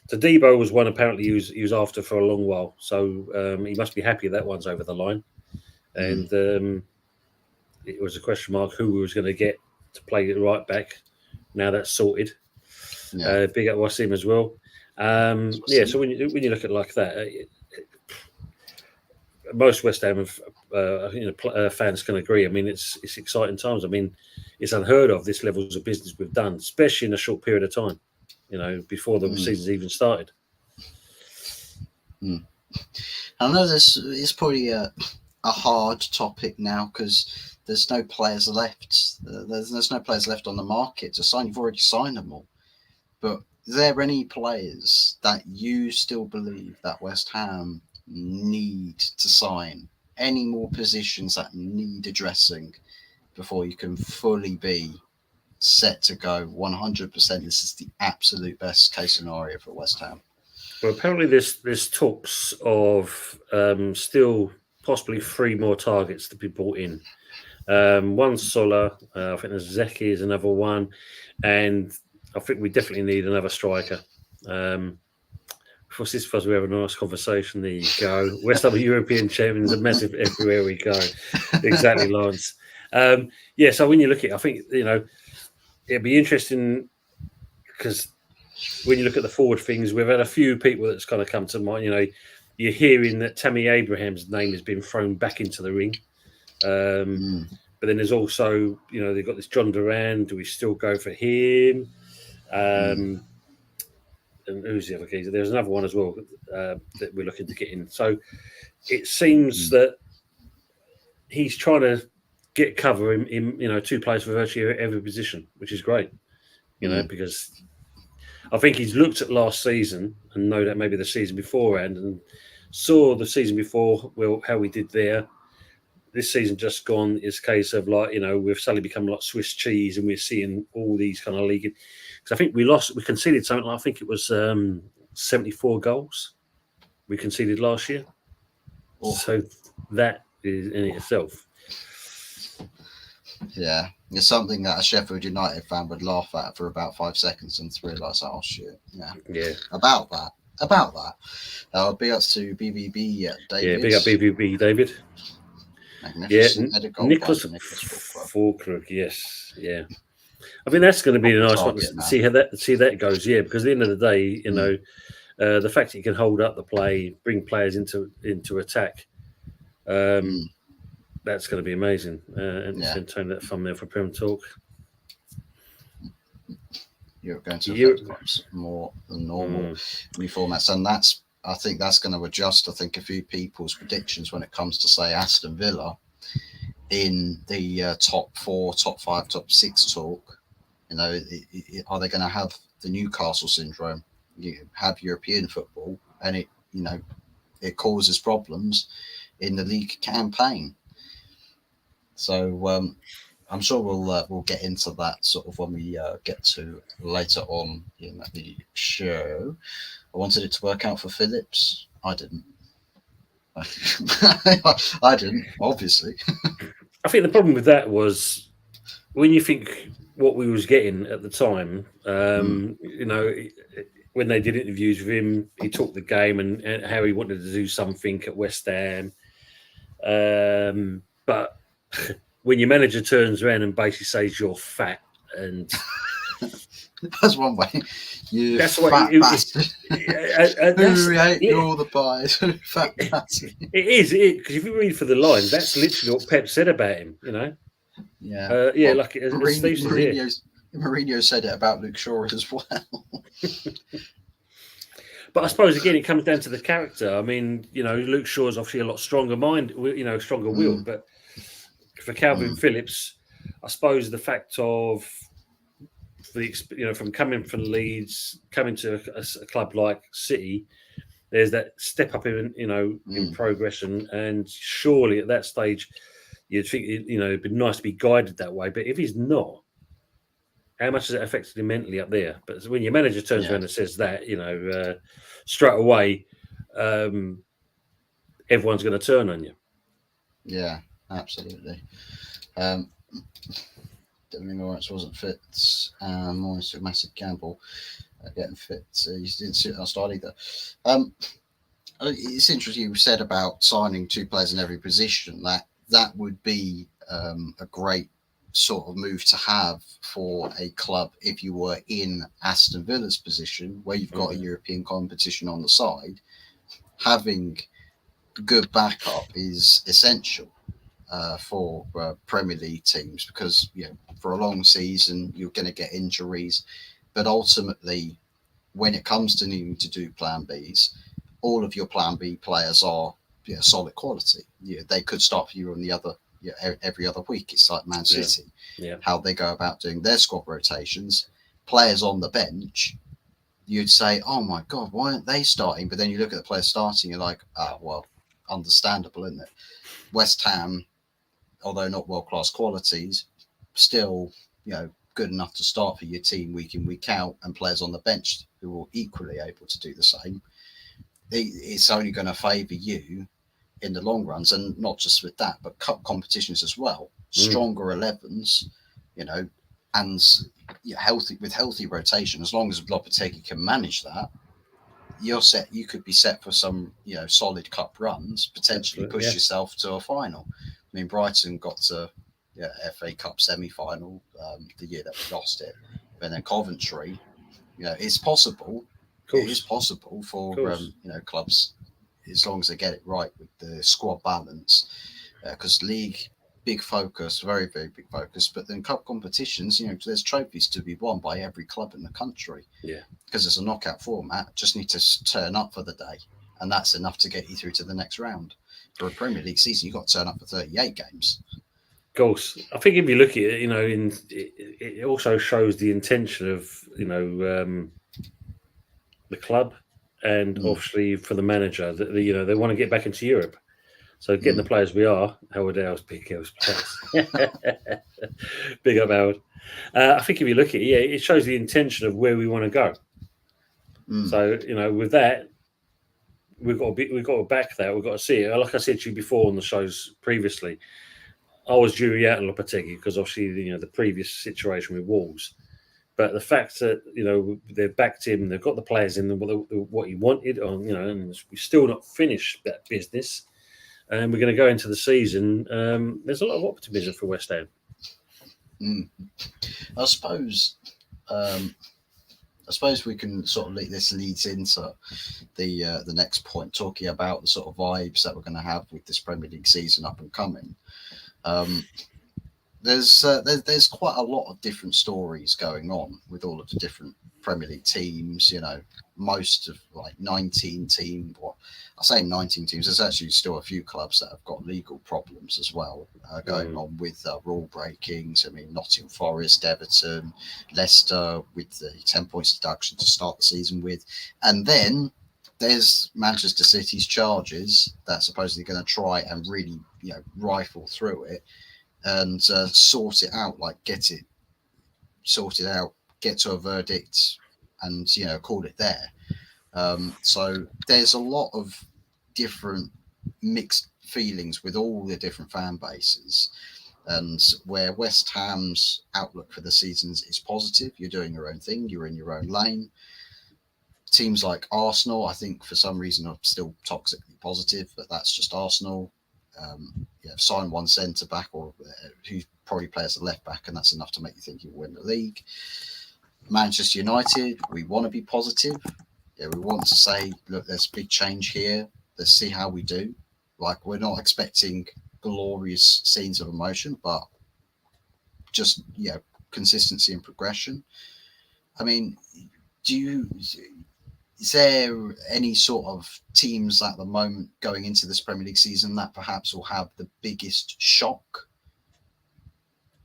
So Debo was one apparently he was after for a long while. So he must be happy that one's over the line. And it was a question mark who we was going to get to play the right back. Now that's sorted. Yeah. Big up Wasim as well. So when you look at it like that, most West Ham fans can agree. I mean, it's exciting times. I mean, it's unheard of this levels of business we've done, especially in a short period of time. Before the season's even started.
I know it's probably a hard topic now because there's no players left. There's no players left on the market to sign. You've already signed them all. But is there any players that you still believe that West Ham need to sign? Any more positions that need addressing before you can fully be set to go 100%? This is the absolute best case scenario for West Ham.
Well, apparently there's talks of still possibly 3 more targets to be brought in. One Sola, I think there's Zeki is another one, and I think we definitely need another striker. For this we have a nice conversation. There you go. West Ham European champions are massive everywhere we go. Exactly, Lawrence. So when you look at it, I think it'd be interesting because when you look at the forward things, we've had a few people that's kind of come to mind. You're hearing that Tammy Abraham's name has been thrown back into the ring. But then there's also, they've got this John Duran. Do we still go for him? And who's the other geezer? There's another one as well that we're looking to get in. So it seems that he's trying to get cover in 2 players for virtually every position, which is great. Because I think he's looked at last season and know that maybe the season beforehand and saw the season before, how we did there. This season just gone is a case of we've suddenly become like Swiss cheese and we're seeing all these kind of league. Because I think we conceded something like, I think it was 74 goals we conceded last year. So that is in itself.
Yeah, it's something that a Sheffield United fan would laugh at for about 5 seconds and realise, oh shit,
yeah.
About that. Big ups to BBB David.
Yeah, big up BBB David.
Magnificent.
Nicholas Falkirk, yes, yeah. I think that's going to be a nice one to see how that goes. Yeah, because at the end of the day, the fact that you can hold up the play, bring players into attack. That's going to be amazing. And turn that thumbnail for Prem Talk.
You're going to affect perhaps more than normal reformats, and I think that's going to adjust. I think a few people's predictions when it comes to say Aston Villa in the top 4, top 5, top 6 talk. Are they going to have the Newcastle syndrome? You have European football, and it causes problems in the league campaign. So I'm sure we'll get into that sort of when we get to later on in the show. I wanted it to work out for Phillips. I didn't. I didn't, obviously.
I think the problem with that was when you think what we was getting at the time, when they did interviews with him, he talked the game and how he wanted to do something at West Ham. But when your manager turns around and basically says you're fat and
that's one way. You
that's
fat
what
bastard. Who ate all the pies? Fat bastard.
It is because if you read for the lines, that's literally what Pep said about him.
Yeah. Mourinho said it about Luke Shaw as well.
But I suppose again, it comes down to the character. I mean, Luke Shaw's obviously a lot stronger mind, stronger will. But for Calvin Phillips, I suppose the fact of from coming from Leeds, coming to a club like City, there's that step up in progression, and surely at that stage, you'd think it'd be nice to be guided that way. But if he's not, how much has it affected him mentally up there? But when your manager turns around and says that, straight away, everyone's going to turn on you.
Yeah, absolutely. Deming Lawrence wasn't fit, and Morris took a massive gamble getting fit. He didn't sit on start either. It's interesting you said about signing 2 players in every position. That would be a great sort of move to have for a club if you were in Aston Villa's position, where you've got a European competition on the side. Having good backup is essential for Premier League teams, because for a long season you're going to get injuries, but ultimately when it comes to needing to do Plan Bs, all of your Plan B players are solid quality. They could start for you on the other every other week. It's like Man City, how they go about doing their squad rotations. Players on the bench, you'd say, oh my God, why aren't they starting? But then you look at the players starting, you're like, well, understandable, isn't it? West Ham, although not world-class qualities, still, good enough to start for your team week in, week out, and players on the bench who are equally able to do the same. It's only going to favour you in the long runs, and not just with that, but cup competitions as well. Stronger 11s, and healthy rotation. As long as Lopetegui can manage that, you're set. You could be set for some solid cup runs, potentially push yourself to a final. I mean, Brighton got to FA Cup semi-final the year that we lost it, but then Coventry, it's possible. It is possible for clubs, as long as they get it right with the squad balance, because league, big focus, very, very big focus, but then cup competitions, there's trophies to be won by every club in the country. Because it's a knockout format, just need to turn up for the day, and that's enough to get you through to the next round. For a Premier League season, you've got to turn up for 38 games.
Of course, I think if you look at it, it also shows the intention of the club, and obviously for the manager that they want to get back into Europe. So getting the players we are, Howard Howe's big Howard's players. Big up Howard. I think if you look at it, it shows the intention of where we want to go. So with that, we've got to back that. We've got to see it. Like I said to you before on the shows previously, I was jury out on Lopetegui because obviously the previous situation with Wolves. But the fact that they've backed him, they've got the players in what he wanted, and we've still not finished that business, and we're going to go into the season. There's a lot of optimism for West Ham.
I suppose we can sort of this leads into the next point, talking about the sort of vibes that we're going to have with this Premier League season up and coming. There's quite a lot of different stories going on with all of the different Premier League teams. Most of 19 teams. Well, I say 19 teams. There's actually still a few clubs that have got legal problems as well going on with rule breakings. I mean, Nottingham Forest, Everton, Leicester with the 10 points deduction to start the season with, and then there's Manchester City's charges that supposedly going to try and really rifle through it and sort it out, get it sorted out, get to a verdict, and call it there. So there's a lot of different mixed feelings with all the different fan bases, and where West Ham's outlook for the seasons is positive. You're doing your own thing, you're in your own lane. Teams like Arsenal, I think for some reason, are still toxically positive, but that's just Arsenal. Sign one centre back or who probably plays a left back, and that's enough to make you think you'll win the league. Manchester United, we want to be positive. We want to say, look, there's a big change here. Let's see how we do. We're not expecting glorious scenes of emotion, but just consistency and progression. I mean, is there any sort of teams at the moment going into this Premier League season that perhaps will have the biggest shock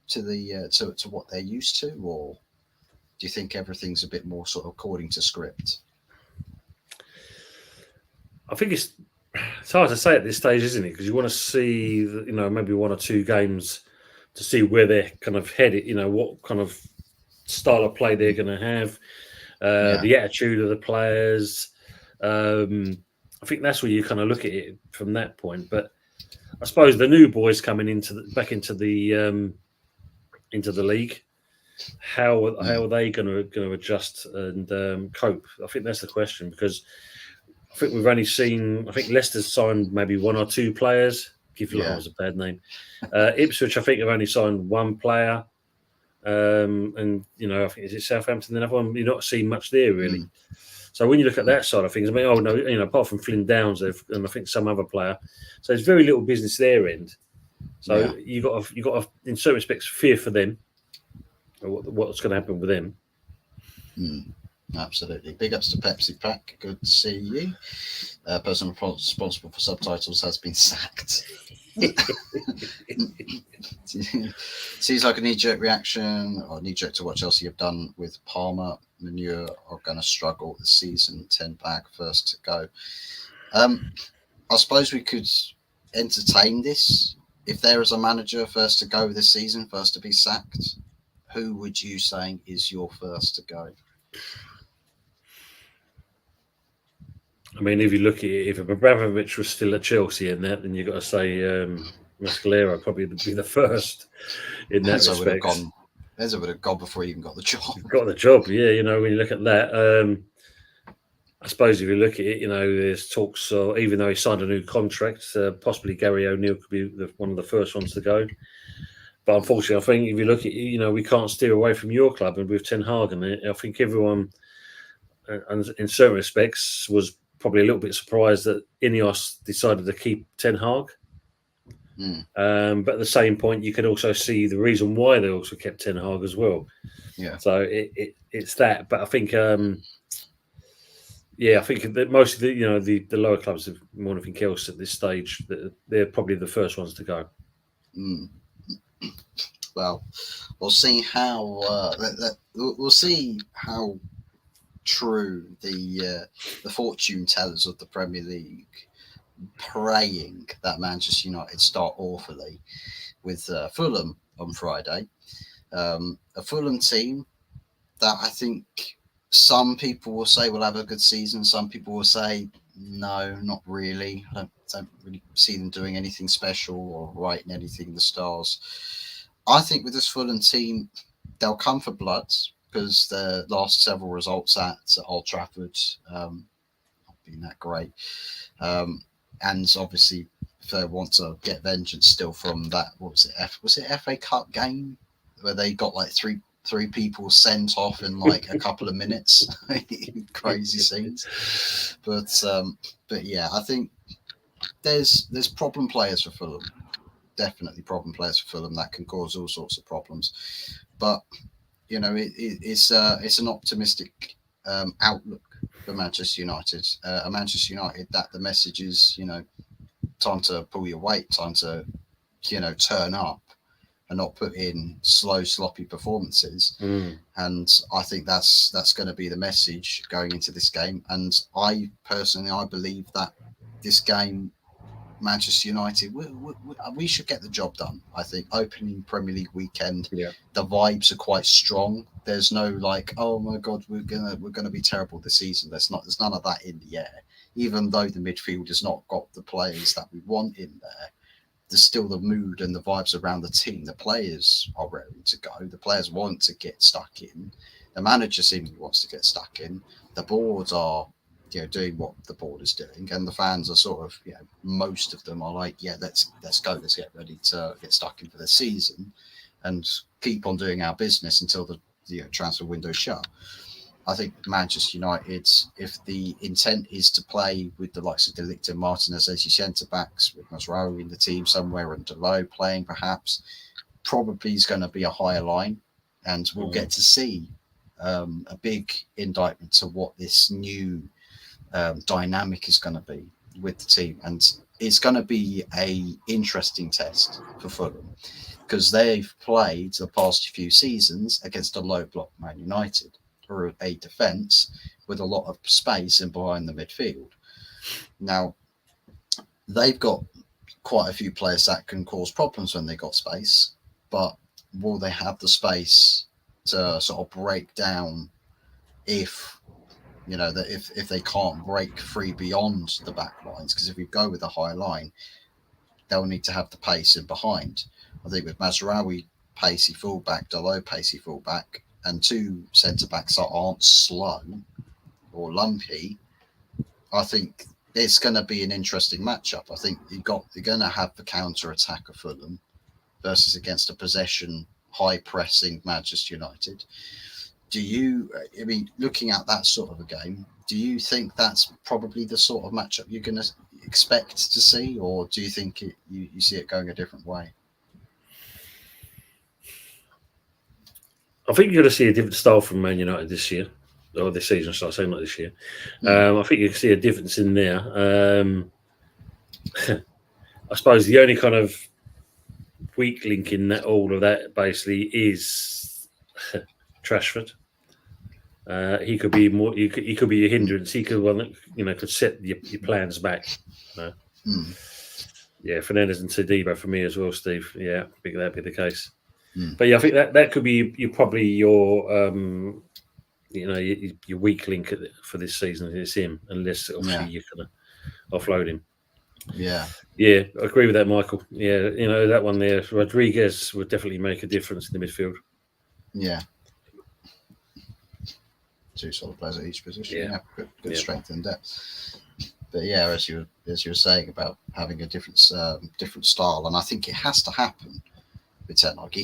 to the to what they're used to, or do you think everything's a bit more sort of according to script?
I think it's hard to say at this stage, isn't it? Because you want to see, maybe one or two games to see where they're kind of headed. What kind of style of play they're going to have. The attitude of the players. I think that's where you kind of look at it from that point. But I suppose the new boys coming back into the into the league. How are they going to adjust and cope? I think that's the question, because I think we've only seen, I think Leicester's signed maybe one or two players. That was a bad name. Ipswich, I think, have only signed one player. And, I think, is it Southampton, the other one? You're not seeing much there, really. So when you look at that side of things, I mean, apart from Flynn Downs, and I think some other player, so there's very little business their end. So you got to, in certain respects, fear for them, or what's going to happen with them.
Absolutely. Big ups to Pepsi Pack. Good to see you. Person responsible for subtitles has been sacked. Seems like a knee-jerk reaction, or knee-jerk to what Chelsea have done with Palmer. Manure are going to struggle this season. 10 back, first to go. I suppose we could entertain this. If there is a manager first to go this season, first to be sacked, who would you say is your first to go?
I mean, if you look at it, if Abramovich was still at Chelsea in that, then you've got to say Mascalero probably would be the first in that respect.
Enzo would have gone before he even got the job.
Got the job, yeah. When you look at that, I suppose if you look at it, there's talks, even though he signed a new contract, possibly Gary O'Neill could be one of the first ones to go. But unfortunately, I think if you look at, we can't steer away from your club, and with Ten Hag, and I think everyone, in certain respects, was probably a little bit surprised that Ineos decided to keep Ten Hag. But at the same point, you can also see the reason why they also kept Ten Hag as well.
Yeah.
So it's that. But I think, I think that most of the lower clubs have more than anything else at this stage, they're probably the first ones to go.
Well, we'll see how true the fortune tellers of the Premier League, praying that Manchester United start awfully with Fulham on Friday. A Fulham team that I think some people will say will have a good season. Some people will say, no, not really. I don't really see them doing anything special or writing anything in the stars. I think with this Fulham team, they'll come for blood, because the last several results at Old Trafford not been that great. And obviously, if they want to get vengeance still from that, what was it? Was it FA Cup game where they got like three people sent off in like a couple of minutes? Crazy scenes. But yeah, I think there's problem players for Fulham. Definitely problem players for Fulham that can cause all sorts of problems. But it's an optimistic outlook for Manchester United. Manchester United that the message is, time to pull your weight, time to, turn up and not put in slow, sloppy performances. And I think that's going to be the message going into this game. And I believe that this game, Manchester United, we should get the job done. I think opening Premier League weekend, the vibes are quite strong. There's no like, oh my God, we're gonna be terrible this season. There's none of that in the air. Even though the midfield has not got the players that we want in there, there's still the mood and the vibes around the team. The players are ready to go. The players want to get stuck in. The manager seemingly wants to get stuck in. The board are doing what the board is doing, and the fans are sort of, most of them are like, let's go, let's get ready to get stuck in for the season and keep on doing our business until the transfer window shut. I think Manchester United, if the intent is to play with the likes of De Ligt and Martinez as your centre backs, with Masraoui in the team somewhere and Delot playing perhaps, probably is going to be a higher line, and we'll get to see a big indictment to what this new dynamic is going to be with the team. And it's going to be a interesting test for Fulham, because they've played the past few seasons against a low block Man United, or a defence with a lot of space in behind the midfield. Now, they've got quite a few players that can cause problems when they got space, but will they have the space to sort of break down if they can't break free beyond the back lines? Because if we go with a high line, they'll need to have the pace in behind. I think with Masraoui pacey fullback, the low pacey fullback, and 2 centre backs that aren't slow or lumpy, I think it's going to be an interesting matchup. I think you're going to have the counter attack of Fulham versus against a possession, high pressing Manchester United. Looking at that sort of a game, do you think that's probably the sort of matchup you're going to expect to see, or do you think you see it going a different way?
I think you're going to see a different style from Man United this year, or this season, shall I say, not this year. I think you can see a difference in there. I suppose the only kind of weak link in that all of that basically is Trashford. He could be more. He could be a hindrance. He could one that could set your plans back. Yeah, Fernandes and Todibo for me as well, Steve. Yeah, I think that'd be the case. But yeah, I think that could be probably your your weak link for this season is him, unless obviously you're gonna offload him.
Yeah,
I agree with that, Michael. Yeah, that one there, Rodriguez would definitely make a difference in the midfield.
Yeah. 2 solid players at each position. Yeah, good strength and depth. But yeah, as you were saying about having a different style, and I think it has to happen with Ten Hag.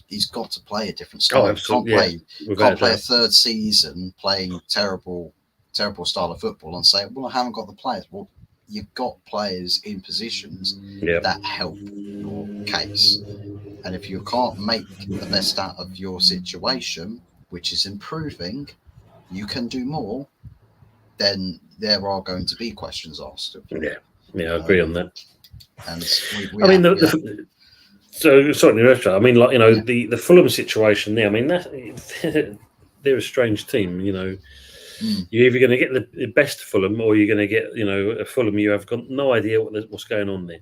He's got to play a different style.
Absolutely.
Can't play a third season playing terrible style of football and say, well, I haven't got the players. Well, you've got players in positions that help your case. And if you can't make the best out of your situation, which is improving, you can do more, then there are going to be questions asked of you.
I agree on that.
And
so certainly, I mean, like the Fulham situation there. I mean, they're a strange team. You're either going to get the best Fulham, or you're going to get a Fulham you have got no idea what's going on there.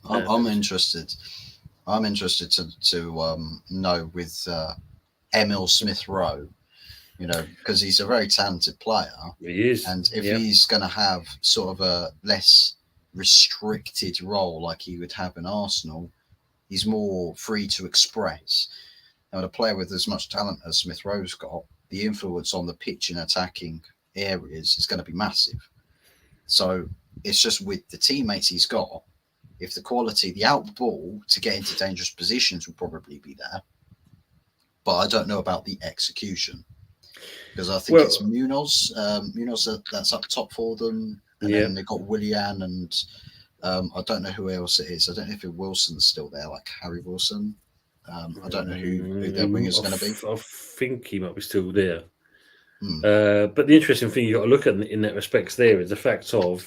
I'm interested. I'm interested to know with Emil Smith-Rowe, because he's a very talented player.
He is,
and if he's going to have sort of a less restricted role like he would have in Arsenal, he's more free to express. Now, a player with as much talent as Smith-Rowe's got, the influence on the pitch in attacking areas is going to be massive. So it's just with the teammates he's got, if the quality, the out ball to get into dangerous positions will probably be there. But I don't know about the execution, because I think it's Munoz. Munoz that's up top for them, and then they've got Willian, and I don't know who else it is. I don't know if Wilson's still there, like Harry Wilson. I don't know who their winger's going to be.
I think he might be still there. But the interesting thing you got to look at in that respect there is the fact of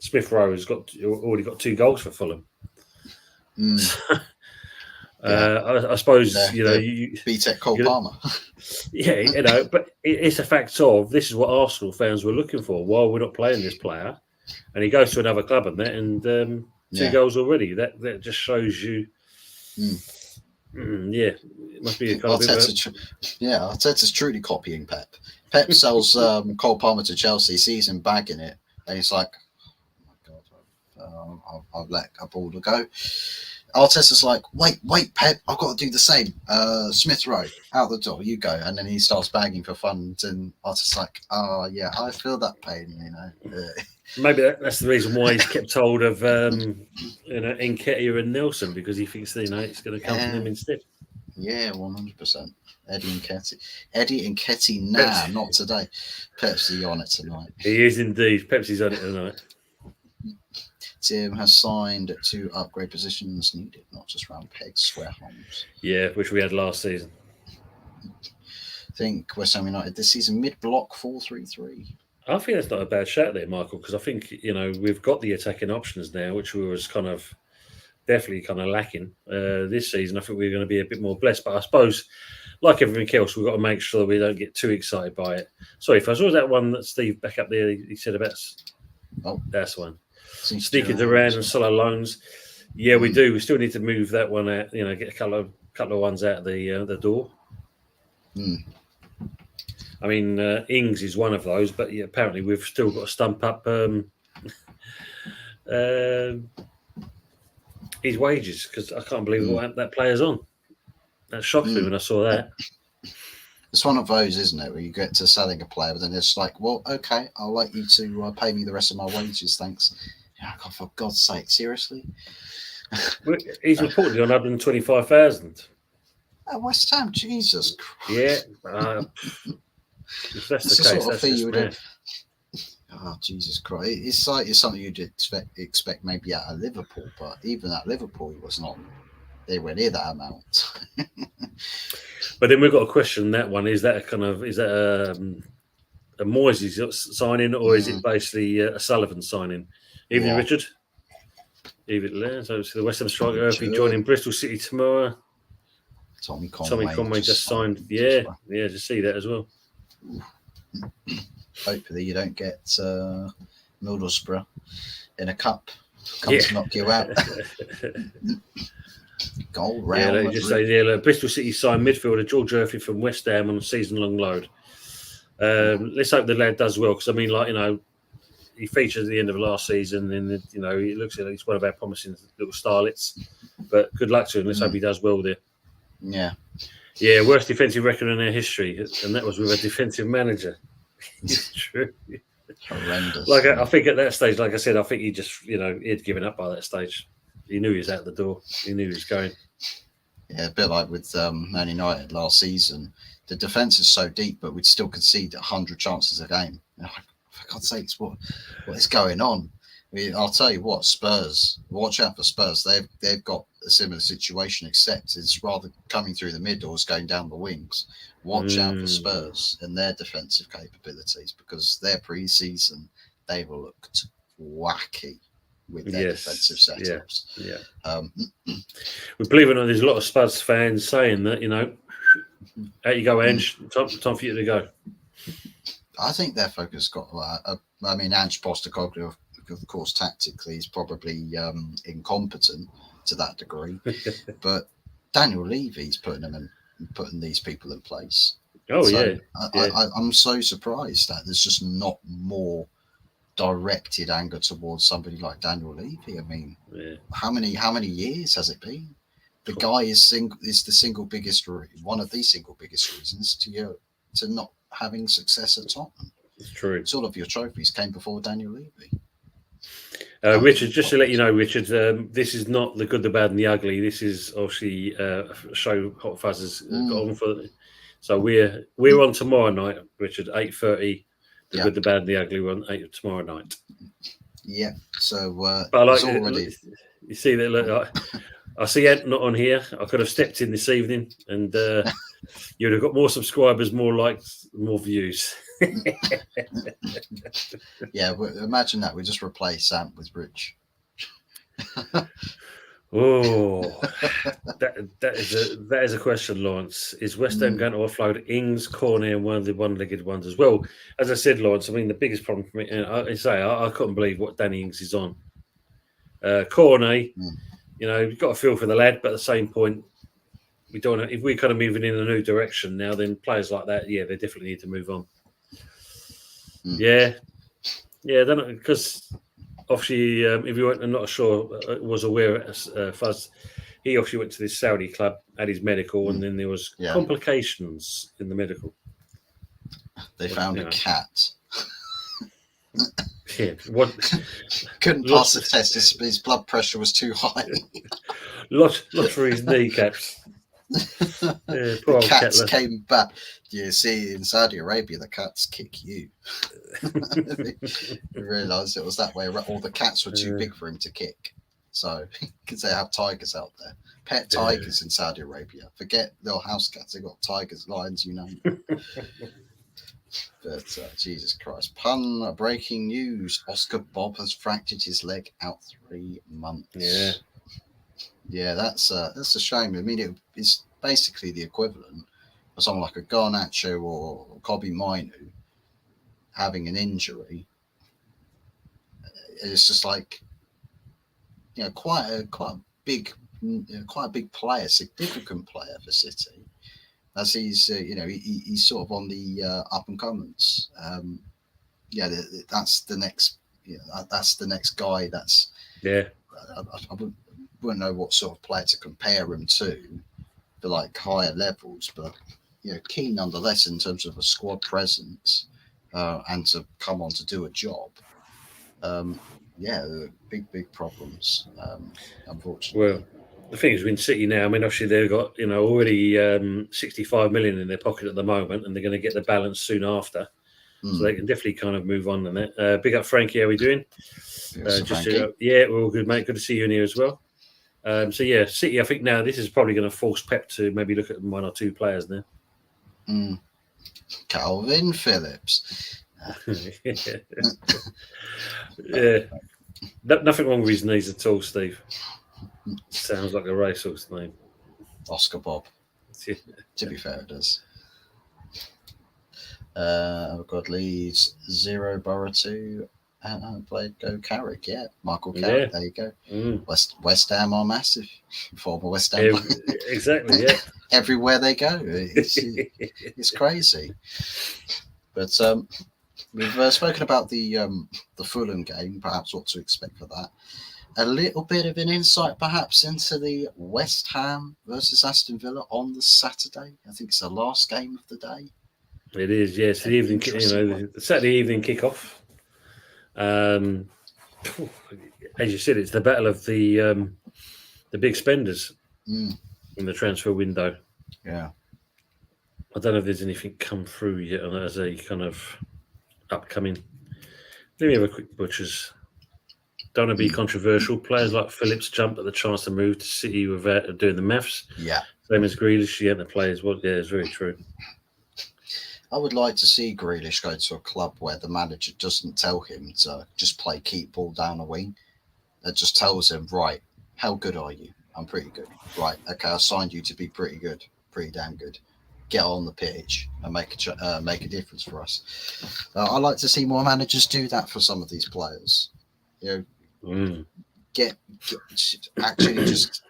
Smith-Rowe has already got 2 goals for Fulham. I suppose you
beat Cole Palmer.
But it's a fact of this is what Arsenal fans were looking for. While we're not playing this player, and he goes to another club and 2 goals already. That just shows you. It must be a kind of
Arteta's truly copying Pep. Pep sells Cole Palmer to Chelsea, sees him bagging it, and he's like, "Oh my God, I'll let a ball go." Arteta's like, "Wait, Pep, I've got to do the same. Smith-Rowe, out the door, you go." And then he starts bagging for funds, and Arteta's like, "Oh yeah, I feel that pain,
Maybe that's the reason why he's kept hold of Nketiah and Nelson, because he thinks it's going to come from him instead.
Yeah, 100%. Eddie Nketiah, not today. Pepsi on it tonight.
He is indeed. Pepsi's on it tonight.
Tim has signed to upgrade positions needed, not just round pegs, square holes.
Yeah, which we had last season.
I think West Ham United this season mid-block 4-3-3.
I think that's not a bad shout there, Michael, because I think we've got the attacking options now, which was definitely lacking this season. I think we're going to be a bit more blessed, but I suppose, like everything else, we've got to make sure that we don't get too excited by it. Sorry, if I saw that one that Steve back up there, he said about. Oh, that's one. Sneaking around and solo loans. Yeah, we do. We still need to move that one out. Get a couple of ones out of the door. I mean, Ings is one of those, but apparently we've still got to stump up his wages, because I can't believe what that player's on. That shocked me when I saw that.
It's one of those, isn't it, where you get to selling a player, but then it's like, well, okay, I'll like you to pay me the rest of my wages, thanks. Yeah, God, for God's sake, seriously?
He's reportedly on 125,000.
At West Ham, Jesus Christ.
Yeah. If that's the case, that's just mad.
Oh, Jesus Christ. It's like it's something you'd expect maybe at Liverpool, but even at Liverpool, it was not anywhere near that amount.
But then we've got a question. That one is that a Moyes signing, or is it basically a Sullivan signing? Evening, Richard. Leave it there. So the West Ham striker, if he joining Bristol City tomorrow.
Tommy Conway
just signed. Yeah, just see that as well.
Hopefully you don't get Middlesbrough in a cup to knock you out. Goal round.
Yeah, just say Bristol City signed midfielder George Murphy from West Ham on a season-long loan. Let's hope the lad does well, because I mean, like, you know, he featured at the end of last season, and you know, he looks like he's one of our promising little starlets. But good luck to him. Let's hope he does well there.
Yeah,
worst defensive record in their history, and that was with a defensive manager. It's true.
Horrendous.
Like I think at that stage, like I said, I think he just, you know, he'd given up by that stage. He knew he was out the door. He knew he was going.
Yeah, a bit like with Man United last season. The defence is so deep, but we'd still concede 100 chances a game. You know, for God's sakes, what is going on? I mean, I'll tell you what, Spurs, watch out for Spurs. They've got a similar situation, except it's rather coming through the middle as going down the wings. Watch out for Spurs and their defensive capabilities, because their pre-season, they've looked wacky with their defensive setups.
We believe it or not, there's a lot of Spurs fans saying that, you know, out you go, Ange, time for you to go.
I think their focus got. I mean, Ange Postecoglou, of course, tactically is probably incompetent to that degree, but Daniel Levy's putting these people in place. I'm so surprised that there's just not more directed anger towards somebody like Daniel Levy. I mean, how many years has it been? The guy is the single biggest, one of the single biggest reasons to not having success at Tottenham.
It's true.
So all of your trophies came before Daniel Levy.
Richard, just to let you know, Richard, this is not the good, the bad, and the ugly. This is obviously a show Hot Fuzz has got on for. So we're on tomorrow night, Richard, 8:30. The good, the bad, and the ugly. We're on 8 tomorrow night.
Yeah. So,
but I like already. You see that? Look, I see Ant not on here. I could have stepped in this evening, and you'd have got more subscribers, more likes, more views.
Yeah, imagine that. We just replace Ant with Rich.
Oh, that is a question, Lawrence. Is West Ham going to offload Ings, Cornet, and one of the one-legged ones as well? As I said, Lawrence, I mean, the biggest problem for me, and I couldn't believe what Danny Ings is on. Cornet, you know, you've got to feel for the lad, but at the same point, we don't. If we're kind of moving in a new direction now, then players like that, they definitely need to move on. Because obviously, if you weren't, I'm not sure, was aware, Fuzz, he obviously went to this Saudi club, had his medical, and then there was complications in the medical.
They found a cat.
Couldn't
pass the test. His blood pressure was too high.
Lost for his kneecaps.
The cats came back. You see, in Saudi Arabia, the cats kick you. We realised it was that way. All the cats were too big for him to kick. So, because they have tigers out there. Pet tigers in Saudi Arabia. Forget little house cats. They've got tigers, lions, you know. But Jesus Christ. Breaking news. Oscar Bob has fractured his leg out 3 months. Yeah, that's a shame. I mean, it's basically the equivalent of someone like a Garnacho or Kobe Mainu having an injury. It's just like, you know, quite a big player, significant player for City. As he's, he's sort of on the up and comings. That's the next. That's the next guy. That's wouldn't know what sort of player to compare him to for like higher levels, but key nonetheless in terms of a squad presence and to come on to do a job. Big problems, unfortunately.
Well, the thing is, in City now, I mean, obviously they've got already 65 million in their pocket at the moment, and they're going to get the balance soon after, so they can definitely kind of move on. And that. Big up, Frankie. How are we doing? We're all good, mate. Good to see you in here as well. City. I think now this is probably going to force Pep to maybe look at one or two players now.
Calvin Phillips.
Yeah. Nothing wrong with his knees at all, Steve. Sounds like a racehorse name.
Oscar Bob. To be fair, it does. I've got Leeds 0, Borough 2, and I played Go Carrick. Yeah, Michael Carrick. Yeah. There you go. West Ham are massive. Former West Ham.
Exactly. Yeah.
Everywhere they go, it's crazy. But we've spoken about the Fulham game. Perhaps what to expect for that. A little bit of an insight, perhaps, into the West Ham versus Aston Villa on the Saturday. I think it's the last game of the day.
It is, yes. The evening, the Saturday evening kickoff. As you said, it's the battle of the big spenders in the transfer window.
Yeah.
I don't know if there's anything come through yet as a kind of upcoming. Let me have a quick butchers. Don't want to be controversial. Players like Phillips jump at the chance to move to City without doing the maths.
Yeah.
Same as Grealish, the players. Well, yeah, it's very true.
I would like to see Grealish go to a club where the manager doesn't tell him to just play keep ball down the wing. That just tells him, right, how good are you? I'm pretty good. Right, okay, I signed you to be pretty good, pretty damn good. Get on the pitch and make a difference for us. I like to see more managers do that for some of these players. Get actually just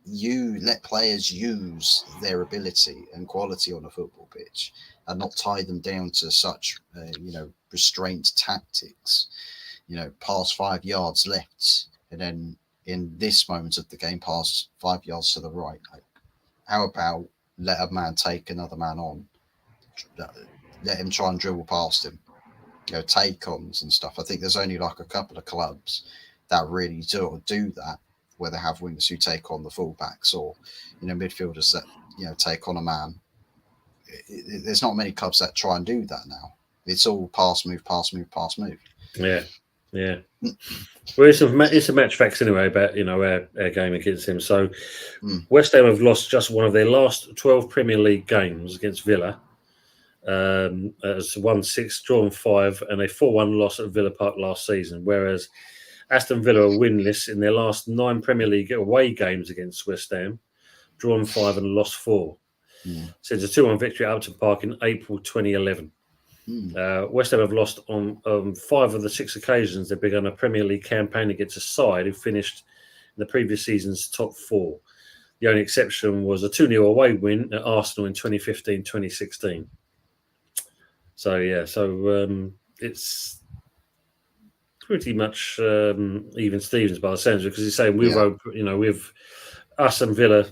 let players use their ability and quality on a football pitch and not tie them down to such restraint tactics. Pass 5 yards left and then in this moment of the game pass 5 yards to the right. How about let a man take another man on, let him try and dribble past him, take-ons and stuff. I think there's only like a couple of clubs that really do that, where they have wingers who take on the fullbacks or midfielders that take on a man. There's not many clubs that try and do that now. It's all pass, move, pass, move, pass, move.
Yeah. Well, it's a match facts anyway about our game against him. So West Ham have lost just one of their last 12 Premier League games against Villa. It's won 6, drawn 5, and a 4-1 loss at Villa Park last season. Whereas Aston Villa are winless in their last 9 Premier League away games against West Ham, drawn 5 and lost 4. So it's a 2-1 victory at Upton Park in April 2011. West Ham have lost on 5 of the 6 occasions they've begun a Premier League campaign against a side who finished in the previous season's top 4. The only exception was a 2-0 away win at Arsenal in 2015-2016. So it's pretty much even Stevens by the sounds of it, because he's saying with us and Villa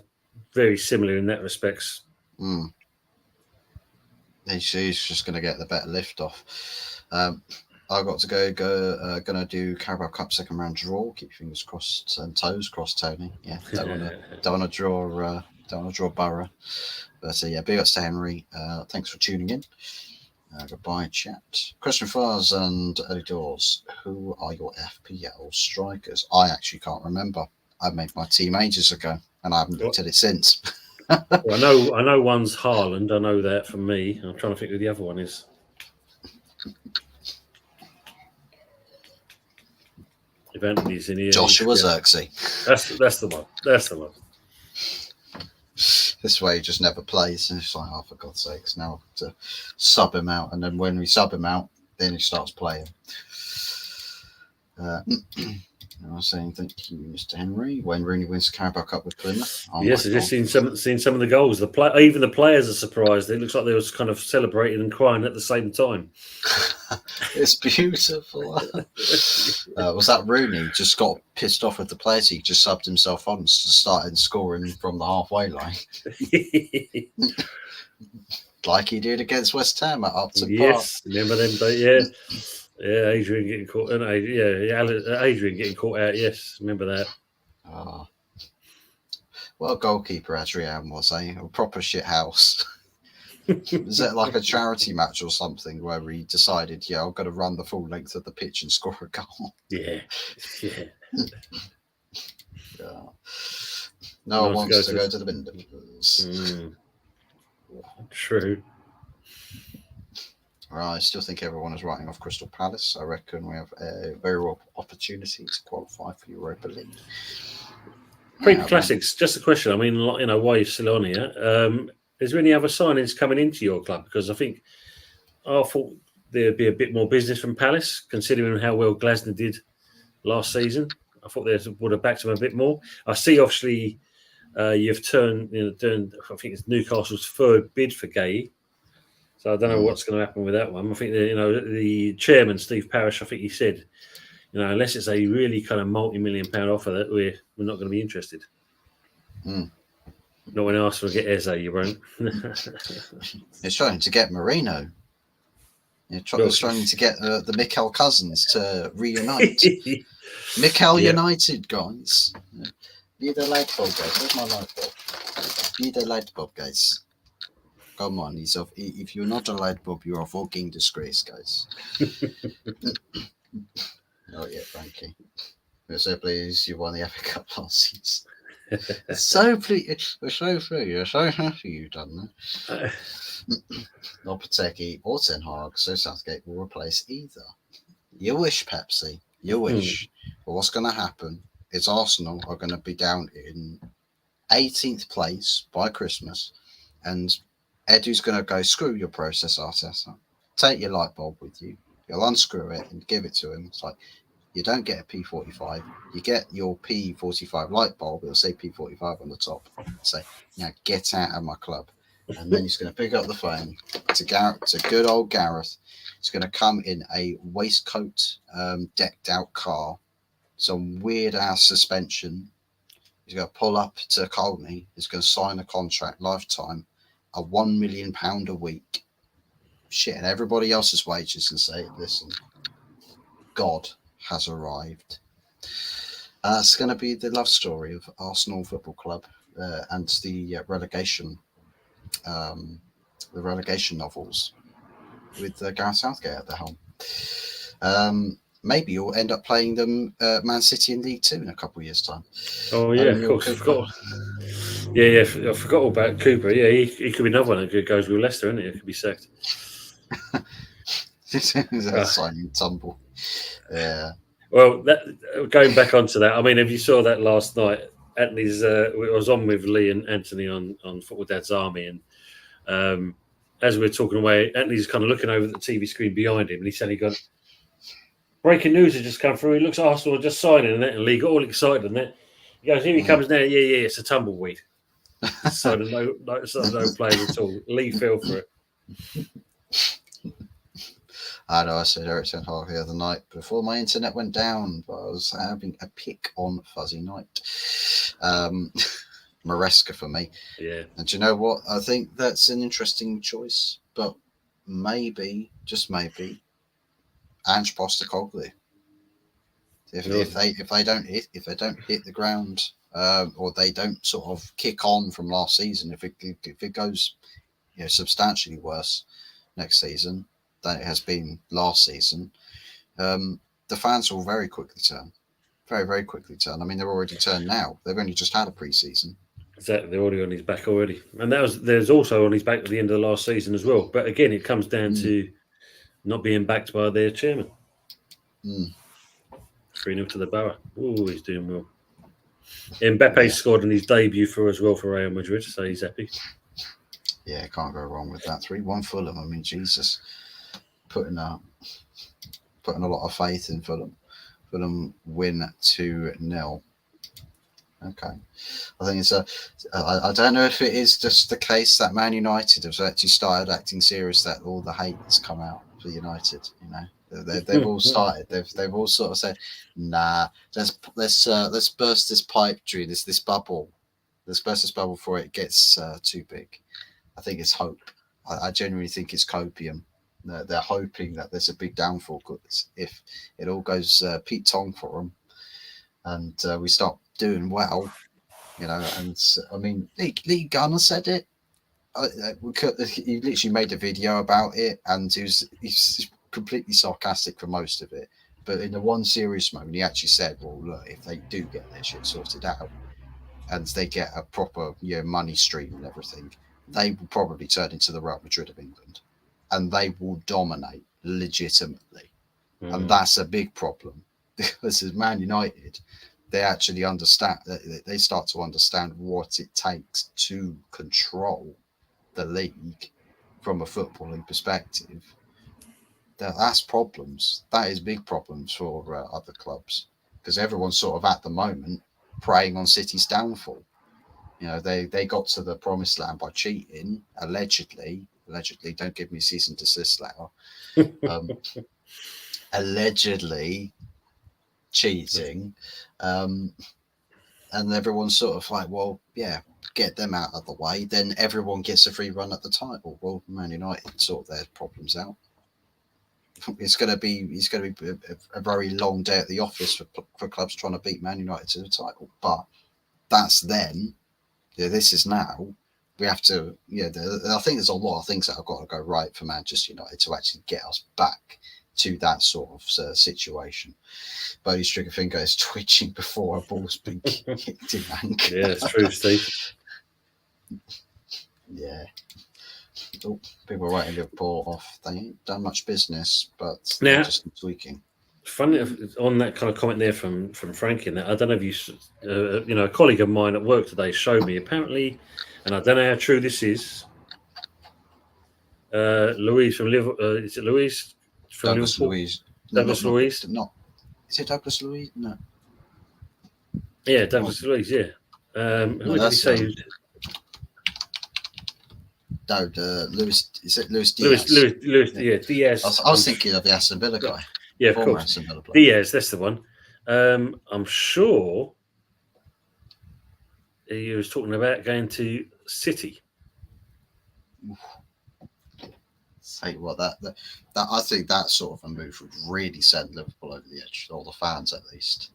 very similar in that respects.
He's just going to get the better lift off. I've got to go. Going to do Carabao Cup second round draw. Keep your fingers crossed and toes crossed, Tony. Yeah, don't want to draw Borough. But big ups to Henry. Thanks for tuning in. Goodbye, chat. Question for us and early doors. Who are your FPL strikers? I actually can't remember. I made my team ages ago, and I haven't looked at it since.
Well, I know one's Haaland. I know that from me. I'm trying to think who the other one is. If Anthony's in here,
Joshua Xerxes.
That's the one. That's the one.
This way he just never plays, and it's like, oh, for God's sakes, now to sub him out, and then when we sub him out, then he starts playing. I was saying thank you, Mr. Henry. When Rooney wins the Carabao Cup with Plymouth.
Yes, I've just seen some of the goals. Even the players are surprised. It looks like they was kind of celebrating and crying at the same time.
It's beautiful. Was that Rooney just got pissed off with the players? He just subbed himself on and started scoring from the halfway line. Like he did against West Ham at Upton Park.
Yes, remember them? But yeah, Adrian getting caught. Adrian getting caught out. Yes, remember that.
Oh. Well, goalkeeper Adrian was a proper shit house. Was it like a charity match or something where he decided, I'm going to run the full length of the pitch and score a goal?
Yeah.
No one wants to go to the bin.
True.
Right, I still think everyone is writing off Crystal Palace. I reckon we have a very real opportunity to qualify for Europa League.
Classics. Just a question. I mean, why you're still on here? Is there any other signings coming into your club? Because I thought there'd be a bit more business from Palace, considering how well Glasner did last season. I thought they would have backed him a bit more. I see, obviously, you've turned. I think it's Newcastle's third bid for Gay. So I don't know what's going to happen with that one. I think the chairman, Steve Parish, I think he said, unless it's a really kind of multi-million-pound offer, that we're not going to be interested. Not when Arsenal get Eze, you won't.
It's trying to get Marino. It's trying to get the Mikel cousins to reunite. Mikel United, guys. Be the light bulb, guys. Where's my light bulb? Be the light bulb, guys. Come on, if you're not a light bulb, you're a fucking disgrace, guys. Oh yeah, Frankie. We're so pleased you won the FA Cup last season. So pleased. We're so pleased. You're so happy you've done that. Not Pateki or Ten Hag, so Southgate will replace either. You wish, Pepsi. You wish. But what's going to happen is Arsenal are going to be down in 18th place by Christmas, and Edu's going to go, screw your process, Arteta. Take your light bulb with you. You'll unscrew it and give it to him. It's like, you don't get a P45. You get your P45 light bulb. It'll say P45 on the top. Say, get out of my club. And then he's going to pick up the phone to good old Gareth. He's going to come in a waistcoat, decked out car, some weird ass suspension. He's going to pull up to Colney. He's going to sign a contract, lifetime, a £1 million a week. Shit, and everybody else's wages, and say, listen, God has arrived. It's going to be the love story of Arsenal Football Club and the relegation novels with Gareth Southgate at the helm. Maybe you'll end up playing them Man City in League Two in a couple of years' time.
Oh yeah, of course. I forgot all about Cooper. Yeah, he could be another one that goes with Leicester, isn't it? It could be sacked.
Signing tumble. Yeah.
Well, going back onto that, I mean, if you saw that last night, Anthony's I was on with Lee and Anthony on Football Dad's Army, and as we were talking away, Anthony's kind of looking over the TV screen behind him, and he suddenly got breaking news has just come through. He looks at Arsenal just signing, and Lee got all excited, and that he goes, "Here he comes now! Yeah, it's a tumbleweed." So no players at all. Lee fell for it.
I know I said Eric Ten Hag the other night before my internet went down, but I was having a pick on Fuzzy Night. Maresca for me.
Yeah.
And do you know what? I think that's an interesting choice, but maybe, just maybe, Ange Postecoglou. If they don't hit the ground, or they don't sort of kick on from last season, if it goes substantially worse next season than it has been last season, the fans will very quickly turn. Very, very quickly turn. I mean, they're already turned now. They've only just had a pre-season.
Exactly. They're already on his back already. And there's also on his back at the end of the last season as well. But again, it comes down to not being backed by their chairman. 3-0 to the Borough. Oh, he's doing well. Mbappe scored in his debut for Real Madrid, so he's happy.
Yeah, can't go wrong with that. 3-1 Fulham. I mean, Jesus. Putting a lot of faith in Fulham. Fulham win 2-0. Okay. I think it's I don't know if it is just the case that Man United have actually started acting serious, that all the hate has come out for United. You know, they've all started. They've all sort of said, "Nah, let's burst this pipe dream, this bubble. Let's burst this bubble before it gets too big." I think it's hope. I genuinely think it's copium. They're hoping that there's a big downfall because if it all goes Pete Tong for them, and we start doing well, you know. And I mean, Lee Gunner said it. He literally made a video about it, and he's completely sarcastic for most of it. But in the one serious moment, he actually said, "Well, look, if they do get their shit sorted out, and they get a proper money stream and everything, they will probably turn into the Real Madrid of England, and they will dominate legitimately." And that's a big problem because as Man United, they actually understand. They start to understand what it takes to control the league from a footballing perspective. That's problems. That is big problems for other clubs because everyone's sort of at the moment preying on City's downfall. You know, they got to the promised land by cheating, allegedly. Don't give me cease and desist letter. Allegedly cheating, and everyone's sort of like, well, yeah, get them out of the way, then everyone gets a free run at the title. Well, Man United sort their problems out. It's going to be a very long day at the office for clubs trying to beat Man United to the title, but that's then. Yeah, this is now. We have to. Yeah, I think there's a lot of things that have got to go right for Manchester United to actually get us back to that sort of situation. Bodie's trigger finger is twitching before a ball's been kicked in ankle.
Yeah, it's true, Steve.
Yeah. Oh, people are writing Liverpool off. They ain't done much business, but
now,
they're just tweaking.
Funny on that kind of comment there from Frankie. And I don't know if you, a colleague of mine at work today showed me apparently, and I don't know how true this is. Louise from Liverpool. Is it Louise from
Douglas
Liverpool?
Louise.
Douglas Louise.
Not. Is it Douglas Louise? No.
Yeah, Douglas Louise. Yeah. Who did he say?
No, Lewis. Is it Lewis Diaz?
Lewis. Yeah, Diaz.
I was thinking of the Aston Villa guy.
Yeah, of course. Diaz, that's the one. I'm sure he was talking about going to City.
Say what that I think that sort of a move would really send Liverpool over the edge, all the fans at least.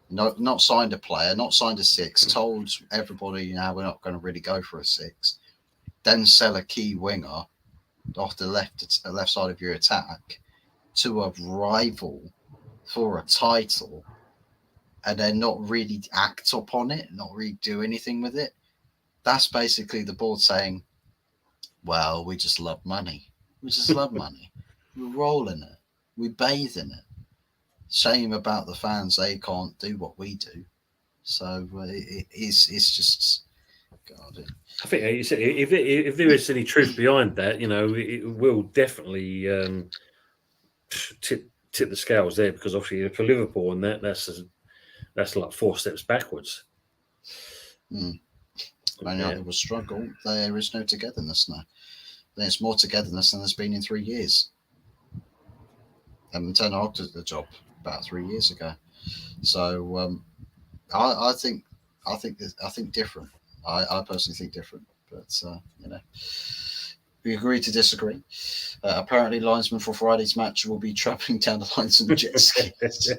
No, not signed a player, not signed a six, told everybody we're not going to really go for a six, then sell a key winger off the left side of your attack to a rival for a title, and then not really act upon it, not really do anything with it. That's basically the board saying, well, we just love money. We just love money. We roll in it. We bathe in it. Shame about the fans. They can't do what we do. So it's just, God.
I think if there is any truth behind that, it will definitely tip the scales there, because obviously for Liverpool and that's like 4 steps backwards.
Man United will struggle. There is no togetherness now. There's more togetherness than there's been in 3 years. Ten Hag did the job about 3 years ago. So I think different. I personally think different. But we agree to disagree. Apparently, linesmen for Friday's match will be travelling down the lines on jet skis.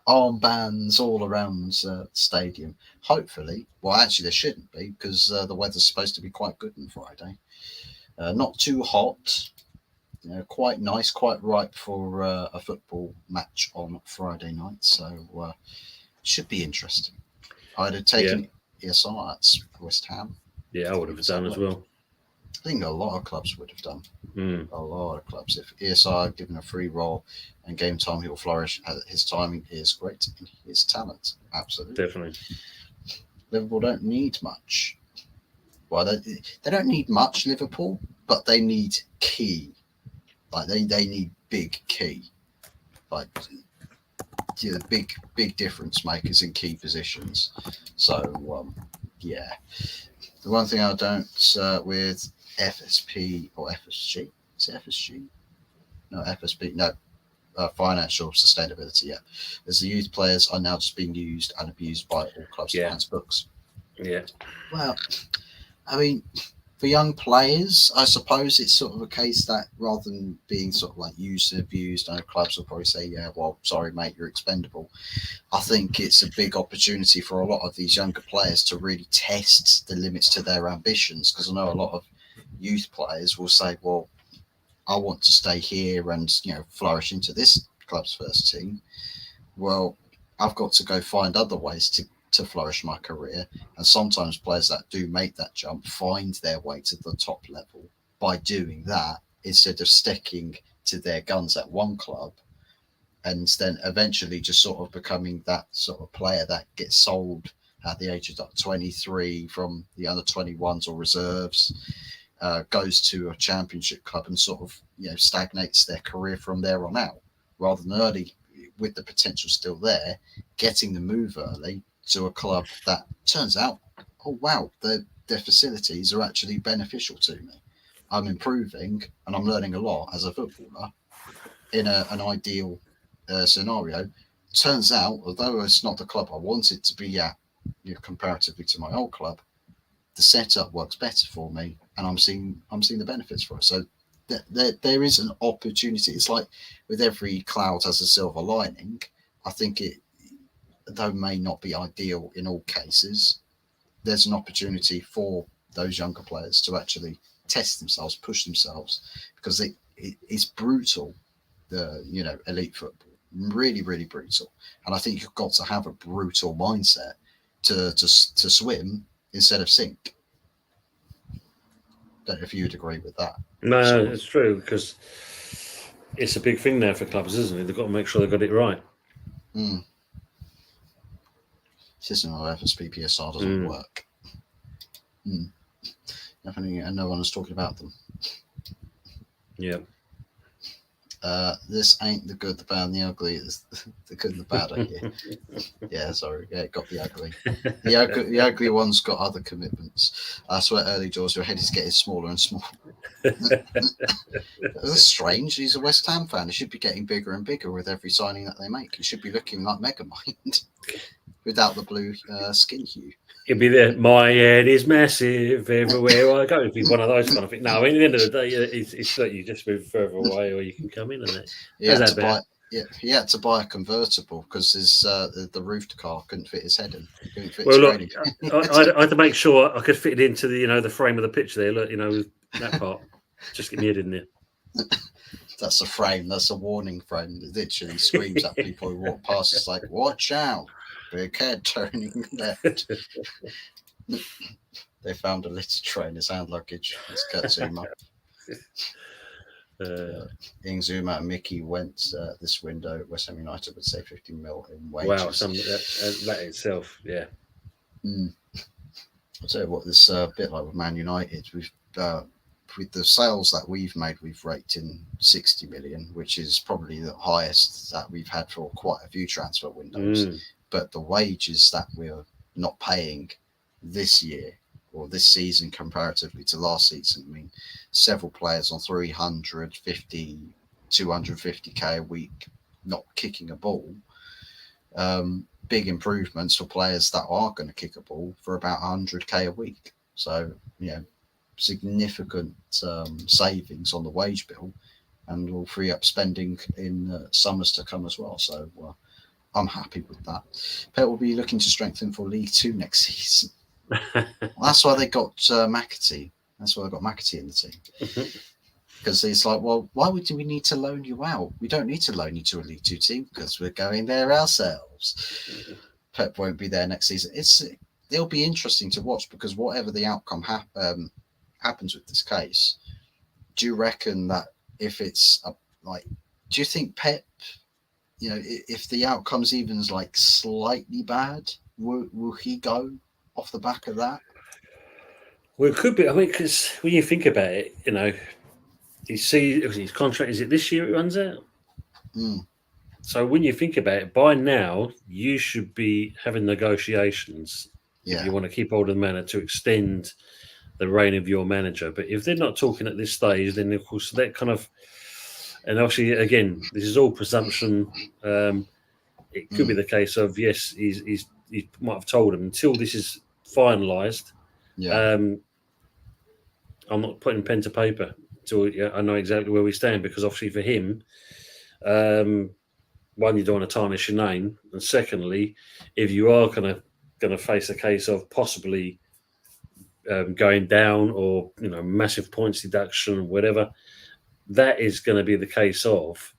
Armbands all around the stadium. Hopefully, well, actually, there shouldn't be, because the weather's supposed to be quite good on Friday. Not too hot, quite nice, quite ripe for a football match on Friday night. So should be interesting. I'd have taken ESR at West Ham.
Yeah, I would have done as well.
I think a lot of clubs would have done. A lot of clubs. If ESR had given a free roll and game time, he will flourish. His timing is great. His talent, absolutely.
Definitely.
Liverpool don't need much. Well, they don't need much, Liverpool, but they need key. Like they need big key. Like big difference makers in key positions. So the one thing I don't with FSP or FSG. Is it FSG? No, FSP. No, financial sustainability. Yeah, as the youth players are now just being used and abused by all clubs to enhance books.
Yeah.
Well, I mean, for young players, I suppose it's sort of a case that rather than being sort of like used and abused, I know clubs will probably say, yeah, well, sorry, mate, you're expendable. I think it's a big opportunity for a lot of these younger players to really test the limits to their ambitions, because I know a lot of youth players will say, well, I want to stay here and, flourish into this club's first team. Well, I've got to go find other ways to flourish my career. And sometimes players that do make that jump find their way to the top level by doing that instead of sticking to their guns at one club and then eventually just sort of becoming that sort of player that gets sold at the age of 23 from the under 21s or reserves, goes to a championship club and sort of stagnates their career from there on out, rather than early, with the potential still there, getting the move early to a club that turns out, oh wow, their facilities are actually beneficial to me. I'm improving and I'm learning a lot as a footballer in an ideal scenario. Turns out, although it's not the club I wanted to be at, comparatively to my old club, the setup works better for me, and I'm seeing the benefits for it. So there is an opportunity. It's like with every cloud has a silver lining. I think it, though may not be ideal in all cases, there's an opportunity for those younger players to actually test themselves, push themselves, because it's brutal. The elite football, really, really brutal, and I think you've got to have a brutal mindset to swim instead of sink. Don't know if you'd agree with that.
No, it's true, because it's a big thing now for clubs, isn't it? They've got to make sure they've got it right.
System of FSPPSR doesn't work. Definitely, and no one is talking about them.
Yeah.
This ain't the good, the bad, and the ugly. It's the good and the bad, I hear. Yeah, sorry. Yeah, it got the ugly. The ugly one's got other commitments. I swear, early doors, your head is getting smaller and smaller. That's strange. He's a West Ham fan. He should be getting bigger and bigger with every signing that they make. He should be looking like Megamind without the blue skin hue.
He'll be there. My head is massive everywhere I go. If he's one of those kind of things. No, I mean, at the end of the day, it's that you just move further away, or you can come in and that.
He had to buy a convertible because his the roofed car couldn't fit his head in. Couldn't fit
I had to make sure I could fit it into the frame of the pitch there. Look, with that part. Just get my head in there.
That's a frame. That's a warning frame. It literally screams at people who walk past. It's like, watch out. Big head turning left. They found a litter tray in his hand luggage. It's Kurt Zuma. Ing Zuma and Mickey went this window. West Ham United would say 50 mil in wages.
Wow, that itself, yeah.
I'll tell you what, this bit like with Man United, we've with the sales that we've made, we've raked in 60 million, which is probably the highest that we've had for quite a few transfer windows. But the wages that we're not paying this year or this season comparatively to last season, I mean, several players on 350, 250k a week not kicking a ball. Big improvements for players that are going to kick a ball for about 100k a week. So, significant savings on the wage bill, and will free up spending in summers to come as well. So I'm happy with that. Pep will be looking to strengthen for League Two next season. That's why they got McAtee. That's why they got McAtee in the team. Because it's like, well, why would we need to loan you out? We don't need to loan you to a League Two team because we're going there ourselves. Pep won't be there next season. It'll be interesting to watch, because whatever the outcome happens with this case, do you reckon that if it's do you think Pep, if the outcome's even like slightly bad, will he go off the back of that?
Well, it could be. I mean, because when you think about it, you see his contract, is it this year it runs out? So when you think about it, by now you should be having negotiations if you want to keep hold of the man to extend the reign of your manager. But if they're not talking at this stage, then of course that kind of, and obviously again, this is all presumption. It could be the case of yes, he might have told him until this is finalised.
Yeah.
I'm not putting pen to paper until I know exactly where we stand, because obviously for him, one, you don't want to tarnish your name, and secondly, if you are going to face a case of possibly going down or massive points deduction, whatever, that is going to be the case of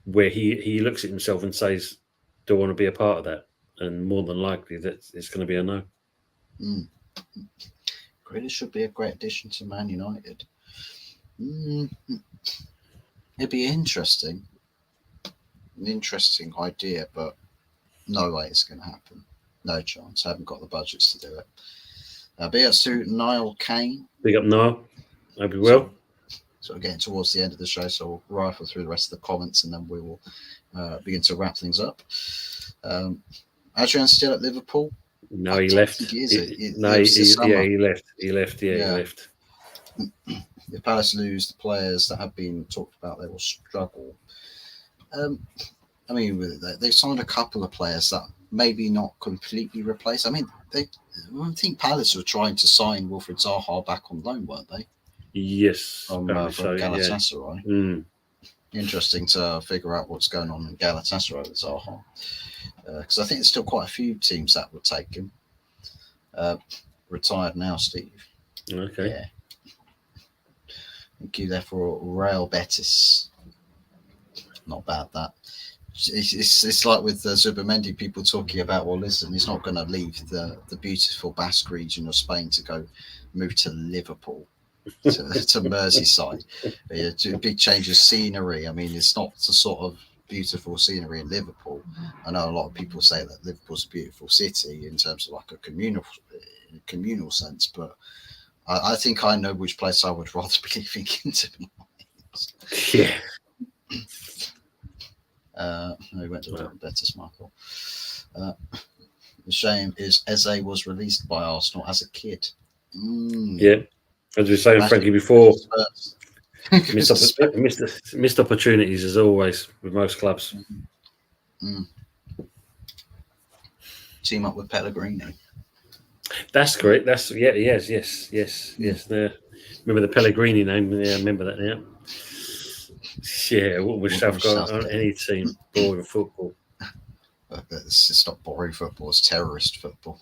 where he looks at himself and says, "Do I want to be a part of that?" And more than likely, that it's going to be a no.
Grealish should be a great addition to Man United. It'd be interesting. An interesting idea, but no way it's going to happen. No chance. I haven't got the budgets to do it. Big up to Niall Kane.
Big up Niall. Hope you will.
So we're getting towards the end of the show, so we'll rifle through the rest of the comments and then we will begin to wrap things up. Adrian's still at Liverpool?
No, he left.
He
left. He left.
If Palace lose the players that have been talked about, they will struggle. I mean, they've signed a couple of players that maybe not completely replace. I mean, I think Palace were trying to sign Wilfried Zaha back on loan, weren't they?
Yes.
From Galatasaray.
Yeah.
Interesting to figure out what's going on in Galatasaray with Zaha. Because I think there's still quite a few teams that would take him. Retired now, Steve.
Okay.
Yeah. Thank you there for Real Betis. Not bad, that. It's like with Zubimendi, people talking about, well, listen, he's not going to leave the beautiful Basque region of Spain to move to Liverpool, to Merseyside. To a big change of scenery. I mean, it's not the sort of beautiful scenery in Liverpool. I know a lot of people say that Liverpool's a beautiful city in terms of like a communal sense, but I think I know which place I would rather be living in, to be honest.
Yeah.
We went to Betis, Michael. The shame is Eze was released by Arsenal as a kid.
Yeah, as we were saying, Frankie, before, missed opportunities as always with most clubs.
Team up with Pellegrini.
That's great. Yes. Remember the Pellegrini name? Yeah, I remember that now. Yeah, what would South got on any team? Boring football.
It's not boring football, it's terrorist football.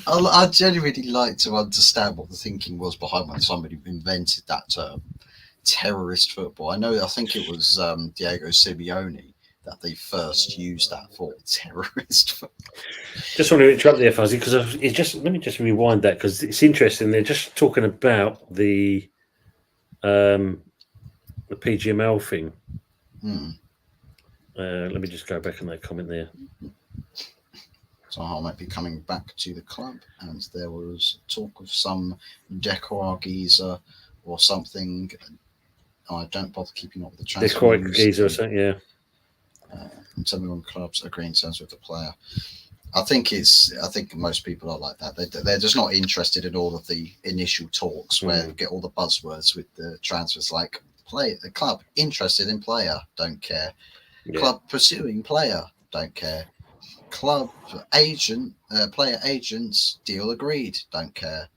I genuinely like to understand what the thinking was behind when somebody invented that term, terrorist football. I think it was Diego Simeone that they first used that for, terrorist football.
Just want to interrupt there, Fuzzy, because let me just rewind that, because it's interesting. They're just talking about the PGML thing. Let me just go back on that comment there.
Zaha might be coming back to the club, and there was talk of some Decor geezer or something. I don't bother keeping up with the transfer.
Decor geezer or something, yeah.
And tell me when clubs agree in terms with the player. I think most people are like that. They're just not interested in all of the initial talks where you get all the buzzwords with the transfers, like the club interested in player, don't care. Yeah. Club pursuing player, don't care. Club agent, player agents, deal agreed, don't care.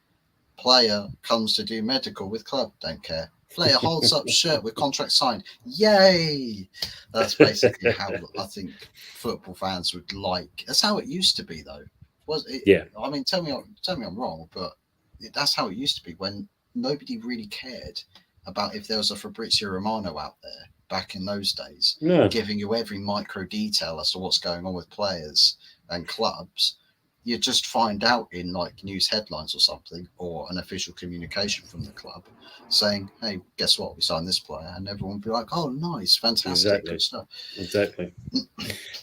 Player comes to do medical with club, don't care. Player holds up shirt with contract signed, yay! That's basically how I think football fans would like. That's how it used to be, though. Was it?
Yeah.
I mean, tell me I'm wrong, but that's how it used to be when nobody really cared about if there was a Fabrizio Romano out there back in those days, giving you every micro detail as to what's going on with players and clubs. You just find out in like news headlines or something, or an official communication from the club saying, "Hey, guess what? We signed this player," and everyone would be like, "Oh, nice, fantastic, good stuff."
Exactly.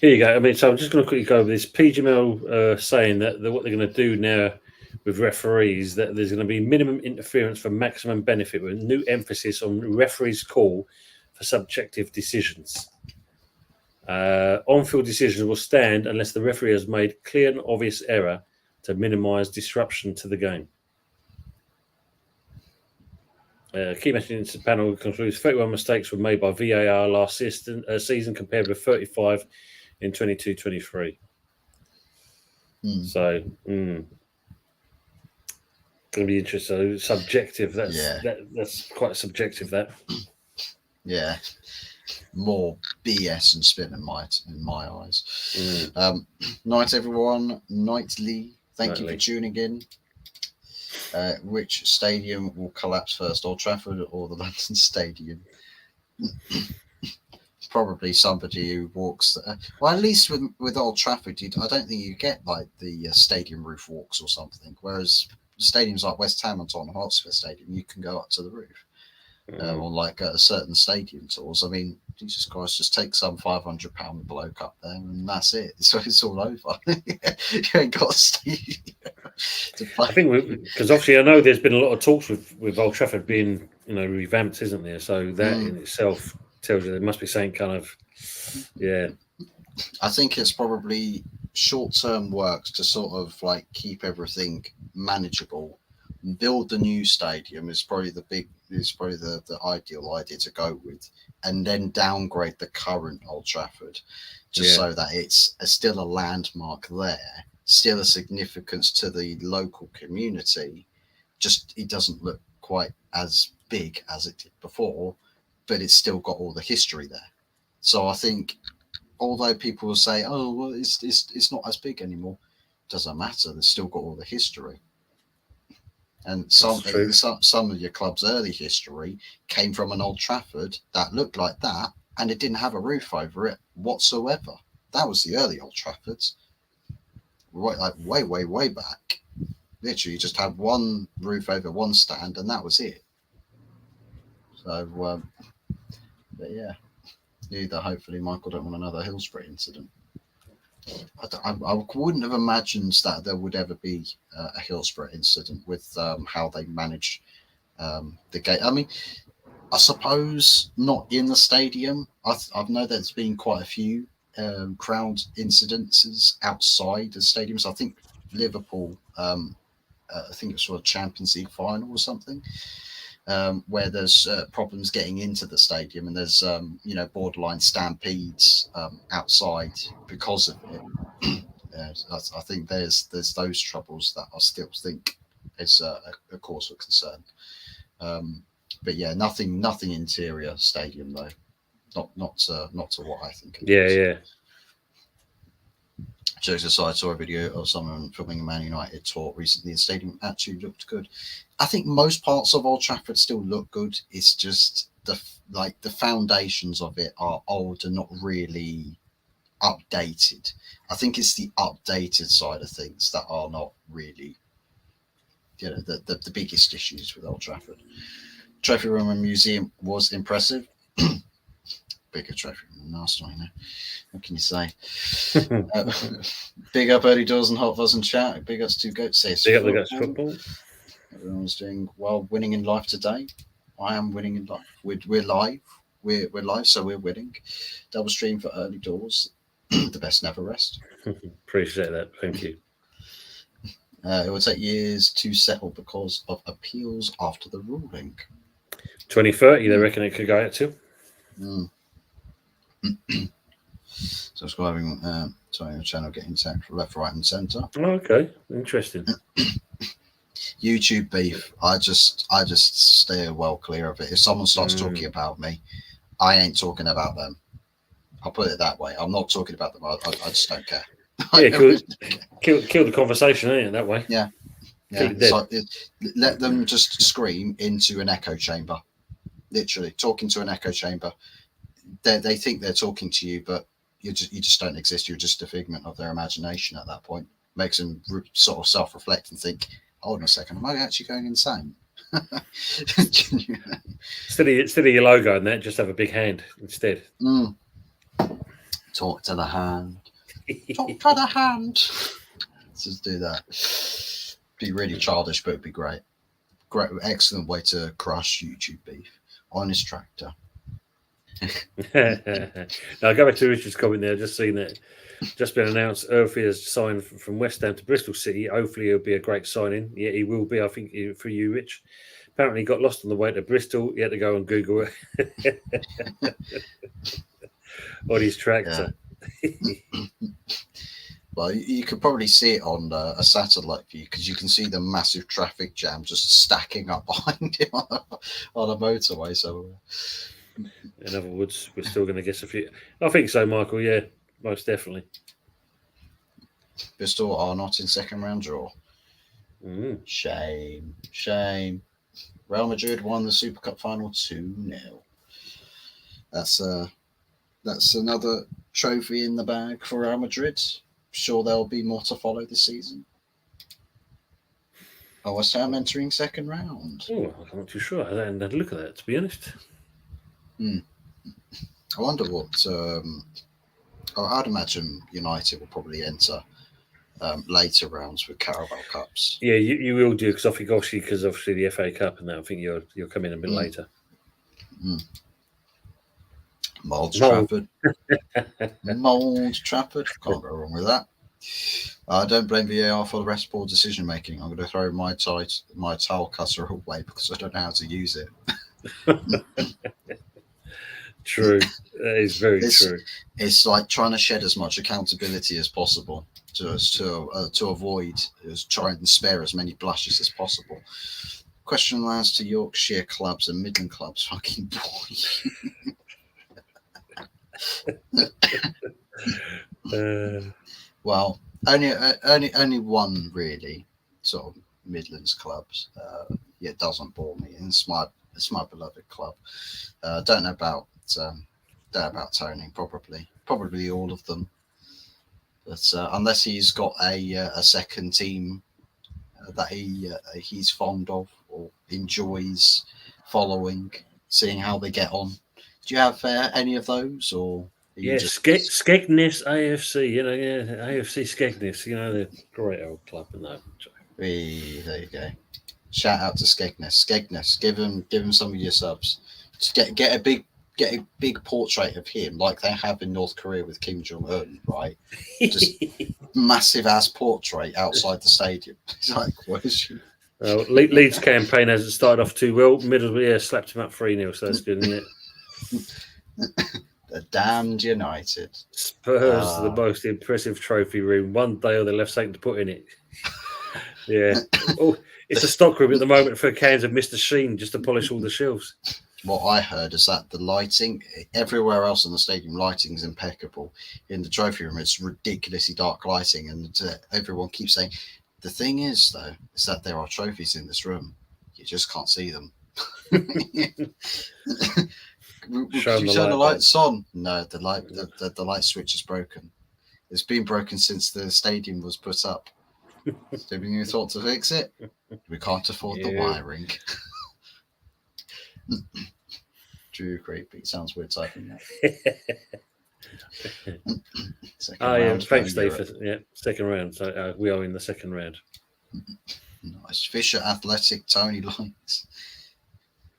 Here you go. I mean, so I'm just going to quickly go over this. PGML saying that what they're going to do now with referees, that there's going to be minimum interference for maximum benefit, with new emphasis on referees' call for subjective decisions. On-field decisions will stand unless the referee has made clear and obvious error to minimise disruption to the game. Key message panel concludes 31 mistakes were made by VAR last season compared with 35 in 22-23. So, going to be interesting. Subjective. That's quite subjective. That.
Yeah. More BS and spin in my eyes. Night, everyone. Nightly. Thank you for tuning in. Which stadium will collapse first, Old Trafford or the London Stadium? Probably somebody who walks. Well, at least with Old Trafford, I don't think you get like the stadium roof walks or something. Whereas stadiums like West Ham and Tottenham Hotspur Stadium, you can go up to the roof. Or like at a certain stadium tours. I mean, Jesus Christ, just take some £500 bloke up there and that's it. So it's all over. You ain't got a stadium to play.
I think because obviously I know there's been a lot of talks with Old Trafford being revamped, isn't there? So that in itself tells you there must be something kind of
I think it's probably short-term work to sort of like keep everything manageable. Build the new stadium is probably the ideal idea to go with, and then downgrade the current Old Trafford so that it's still a landmark there, still a significance to the local community. Just it doesn't look quite as big as it did before, but it's still got all the history there. So I think, although people will say, "Oh, well, it's not as big anymore," doesn't matter. They've still got all the history. And some of your club's early history came from an Old Trafford that looked like that, and it didn't have a roof over it whatsoever. That was the early Old Traffords, right? Like way back. Literally, you just had one roof over one stand, and that was it. So, but yeah, either hopefully Michael don't want another Hillsborough incident. I wouldn't have imagined that there would ever be a Hillsborough incident with how they manage the game. I mean, I suppose not in the stadium. I've know there's been quite a few crowd incidences outside the stadiums. I think Liverpool, I think it's for a Champions League final or something, where there's problems getting into the stadium, and there's borderline stampedes outside because of it. I think there's those troubles that I still think is a cause of concern. But yeah, nothing interior stadium though, not to what I think.
Yeah.
Jokes aside, I saw a video of someone filming a Man United tour recently. The stadium actually looked good. I think most parts of Old Trafford still look good. It's just the foundations of it are old and not really updated. I think it's the updated side of things that are not really, the biggest issues with Old Trafford. Trophy room and museum was impressive. Bigger trophy room than Arsenal, What can you say? Big up Early Doors and Hot Fuzz and Chat. Big ups to Goat Says.
Big up the Goats Football.
Everyone's doing well, winning in life today. I am winning in life. We're live. We're live, so we're winning. Double stream for Early Doors. The best never rest.
Appreciate that. Thank you.
It will take years to settle because of appeals after the ruling.
2030, they reckon it could go out to.
Subscribing to the channel, getting tagged left, right, and centre.
Oh, okay, interesting.
YouTube beef. I just stay well clear of it. If someone starts talking about me, I ain't talking about them. I'll put it that way. I'm not talking about them. I just don't care.
Yeah, kill the conversation, ain't it, that way?
Yeah. So let them just scream into an echo chamber. Literally talking to an echo chamber. They think they're talking to you, but you just don't exist. You're just a figment of their imagination at that point. Makes them sort of self-reflect and think, hold on a second, am I actually going insane?
Instead of your logo and that, just have a big hand instead.
Talk to the hand. Talk to the hand. Let's just do that. Be really childish, but it'd be great. Great, excellent way to crush YouTube beef. Honest Tractor.
Now, go back to Richard's comment there. Just seen that. Just been announced. Earthy has signed from West Ham to Bristol City. Hopefully, he'll be a great signing. Yeah, he will be. I think for you, Rich. Apparently, he got lost on the way to Bristol. He had to go and Google it on his tractor.
Well, you could probably see it on a satellite view because you can see the massive traffic jam just stacking up behind him on a motorway. So,
in other words, we're still going to get a few. I think so, Michael. Yeah, most definitely.
Bristol are not in second round draw. Shame. Real Madrid won the Super Cup final 2-0. That's another trophy in the bag for Real Madrid. Sure, there'll be more to follow this season. West Ham entering second round.
Oh, I'm not too sure. I hadn't had a look at that, to be honest.
I wonder what. I'd imagine United will probably enter later rounds with Carabao Cups.
Yeah, you will do because obviously the FA Cup and that. I think you're coming a bit later.
Mould Trafford. Mould Trafford. Can't go wrong with that. I don't blame VAR for the rest poor decision making. I'm going to throw my towel cutter away because I don't know how to use it.
True. That is very true.
It's like trying to shed as much accountability as possible to avoid trying and spare as many blushes as possible. Question lands to Yorkshire clubs and Midland clubs. Fucking boy. Well, only one really sort of Midlands clubs. It doesn't bore me. And it's my beloved club. Don't know about Tony. Probably all of them. But unless he's got a second team that he's fond of or enjoys following, seeing how they get on. Do you have any of those or?
Skegness AFC, AFC Skegness, the great old club in that.
There you go. Shout out to Skegness. Give him some of your subs. Just get a big portrait of him like they have in North Korea with Kim Jong Un, right? Just massive ass portrait outside the stadium. It's like, what is you?
Leeds campaign hasn't started off too well. Middle of the year slapped him up 3-0, so that's good, isn't it?
The damned United.
Spurs, the most impressive trophy room. One day or they left something to put in it. Yeah. Oh, it's a stock room at the moment for cans of Mr. Sheen just to polish all the shelves.
What I heard is that the lighting, everywhere else in the stadium, lighting is impeccable. In the trophy room, it's ridiculously dark lighting, and everyone keeps saying, the thing is, though, is that there are trophies in this room. You just can't see them. Could you turn the lights on? No, the light switch is broken. It's been broken since the stadium was put up. Have you thought to fix it? We can't afford the wiring. Drew creepy. Sounds weird typing
that. Thanks, Steve. Second round. So we are in the second round.
Nice. Fisher Athletic, Tony likes.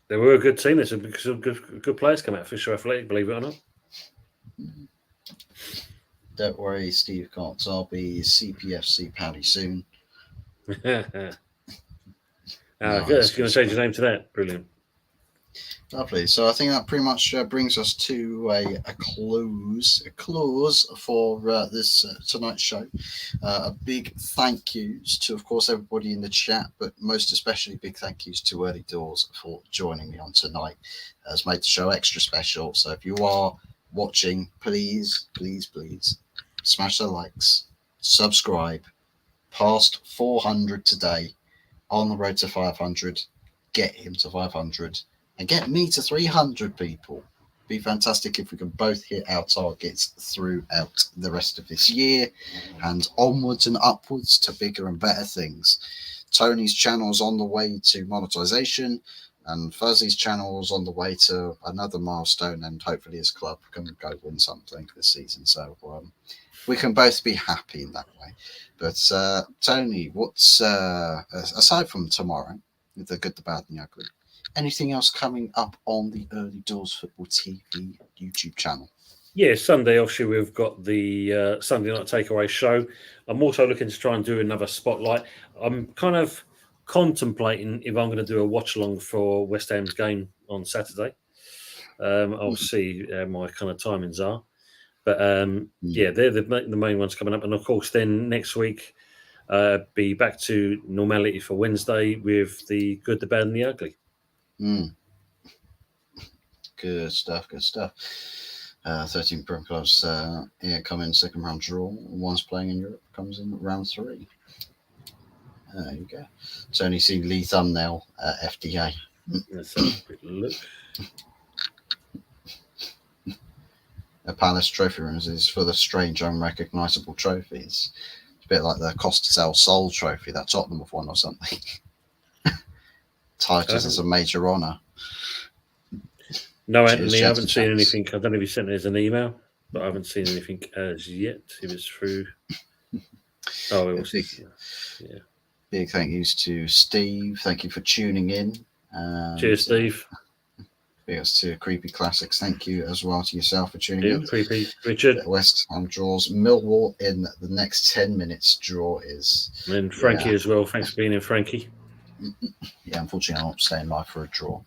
They were a good team. There's some good players come out. Fisher Athletic, believe it or not.
Don't worry, Steve can't. I'll be CPFC Paddy soon.
Good. It's going to change your name to that. Brilliant.
Lovely. So I think that pretty much brings us to a close for this tonight's show. A big thank yous to, of course, everybody in the chat, but most especially big thank yous to Early Doors for joining me on tonight. It's made the show extra special. So if you are watching, please smash the likes, subscribe. Past 400 today, on the road to 500. Get him to 500. And get me to 300 people. Be fantastic if we can both hit our targets throughout the rest of this year and onwards and upwards to bigger and better things. Tony's channel's on the way to monetization and Fuzzy's channel's on the way to another milestone, and hopefully his club can go win something this season. So we can both be happy in that way. But Tony, what's aside from tomorrow, the good, the bad and the ugly, anything else coming up on the Early Doors Football TV YouTube channel?
Yeah, Sunday, obviously, we've got the Sunday night takeaway show. I'm also looking to try and do another spotlight. I'm kind of contemplating if I'm going to do a watch along for West Ham's game on Saturday. I'll see my kind of timings are. But yeah, they're the main ones coming up. And of course, then next week, be back to normality for Wednesday with the good, the bad, and the ugly.
Good stuff. 13 Premier clubs come in second round draw. One's playing in Europe comes in round 3. There you go. Tony C. Lee thumbnail FDA.
Let's have a quick look.
A Palace trophy room is for the strange, unrecognisable trophies. It's a bit like the Costa del Sol trophy that Tottenham have won or something. Titles as a major honour.
No, Anthony, I haven't seen anything. I don't know if he sent it as an email, but I haven't seen anything as yet. It was through. Oh, it was. Yeah.
Big thank yous to Steve. Thank you for tuning in.
Cheers, Steve.
Big ups to Creepy Classics. Thank you as well to yourself for tuning in.
Creepy Richard.
West Ham draws Millwall in the next 10 minutes. Draw is.
And Frankie as well. Thanks for being in, Frankie.
Yeah, unfortunately, I'm not staying live for a draw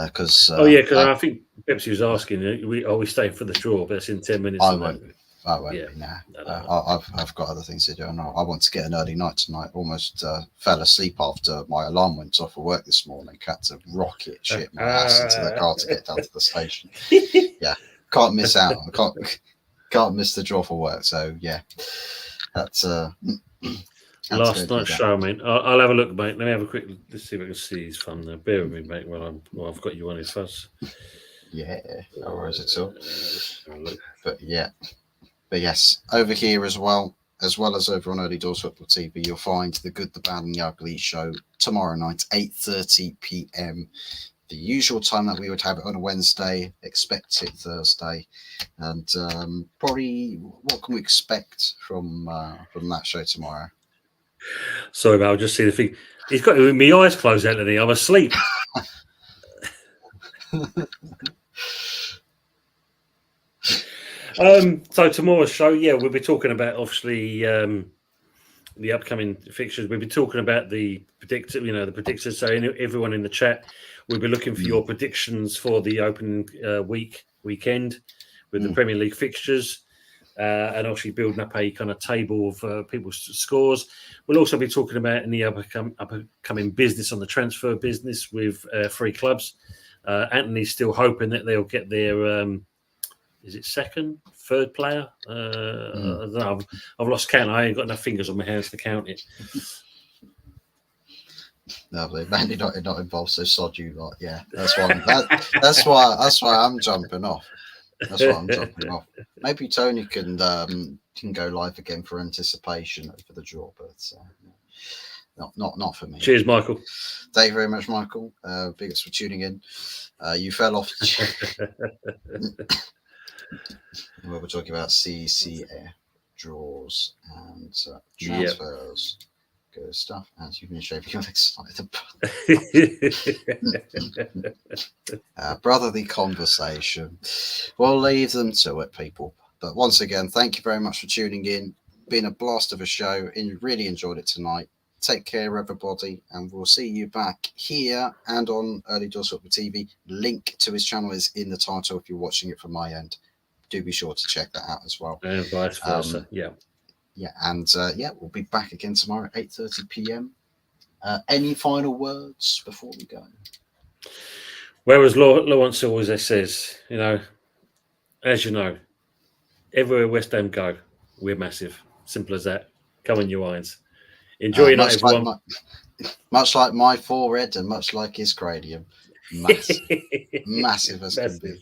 because.
Because I think Pepsi was asking, are we staying for the draw? But it's in 10 minutes.
I won't be. Nah. I've got other things to do, and I want to get an early night tonight. Almost fell asleep after my alarm went off for work this morning. Had to rocket shit my ass into the car to get down to the station. Yeah, can't miss out. I can't miss the draw for work. So yeah, that's.
Last night's show, mate. I'll have a look, mate. Let me have a quick. Let's see if I can see his thumb there. Bear with me, mate. While I've got you on his fuzz.
Yeah, no worries at all. But yes, over here as well as over on Early Doors Football TV, you'll find the Good, the Bad, and the Ugly show tomorrow night, 8:30 p.m. The usual time that we would have it on a Wednesday. Expect it Thursday, and probably what can we expect from that show tomorrow?
Sorry, but I'll just see the thing. He's got my eyes closed, Anthony. I'm asleep. So tomorrow's show, we'll be talking about obviously the upcoming fixtures. We'll be talking about the predictors. So everyone in the chat, we'll be looking for your predictions for the opening weekend with the Premier League fixtures. And obviously building up a kind of table of people's scores. We'll also be talking about any upcoming business on the transfer business with 3 clubs. Anthony's still hoping that they'll get their, is it second, third player? I don't know. I've lost count. I ain't got enough fingers on my hands to count it.
Lovely, mainly not involved. So sod you lot. Yeah, that's why. That's why I'm jumping off. That's why I'm jumping off. Maybe Tony can go live again for anticipation for the draw, but not for me.
Cheers, Michael.
Thank you very much, Michael. Biggest for tuning in. You fell off. We're talking about CCA draws and transfers. Good stuff. As you've been shaping, you're excited about brotherly conversation. We'll leave them to it, people. But once again, thank you very much for tuning in. Been a blast of a show. Really enjoyed it tonight. Take care, everybody, and we'll see you back here and on Early Doors Football TV. Link to his channel is in the title if you're watching it from my end. Do be sure to check that out as well.
And vice versa.
We'll be back again tomorrow at 8:30 p.m. Any final words before we go?
Well, as Lawrence always says, as you know, everywhere West Ham go, we're massive. Simple as that. Come on, you irons. Enjoy your night, everyone.
Much like my forehead and much like his cranium. Massive. Massive as can be.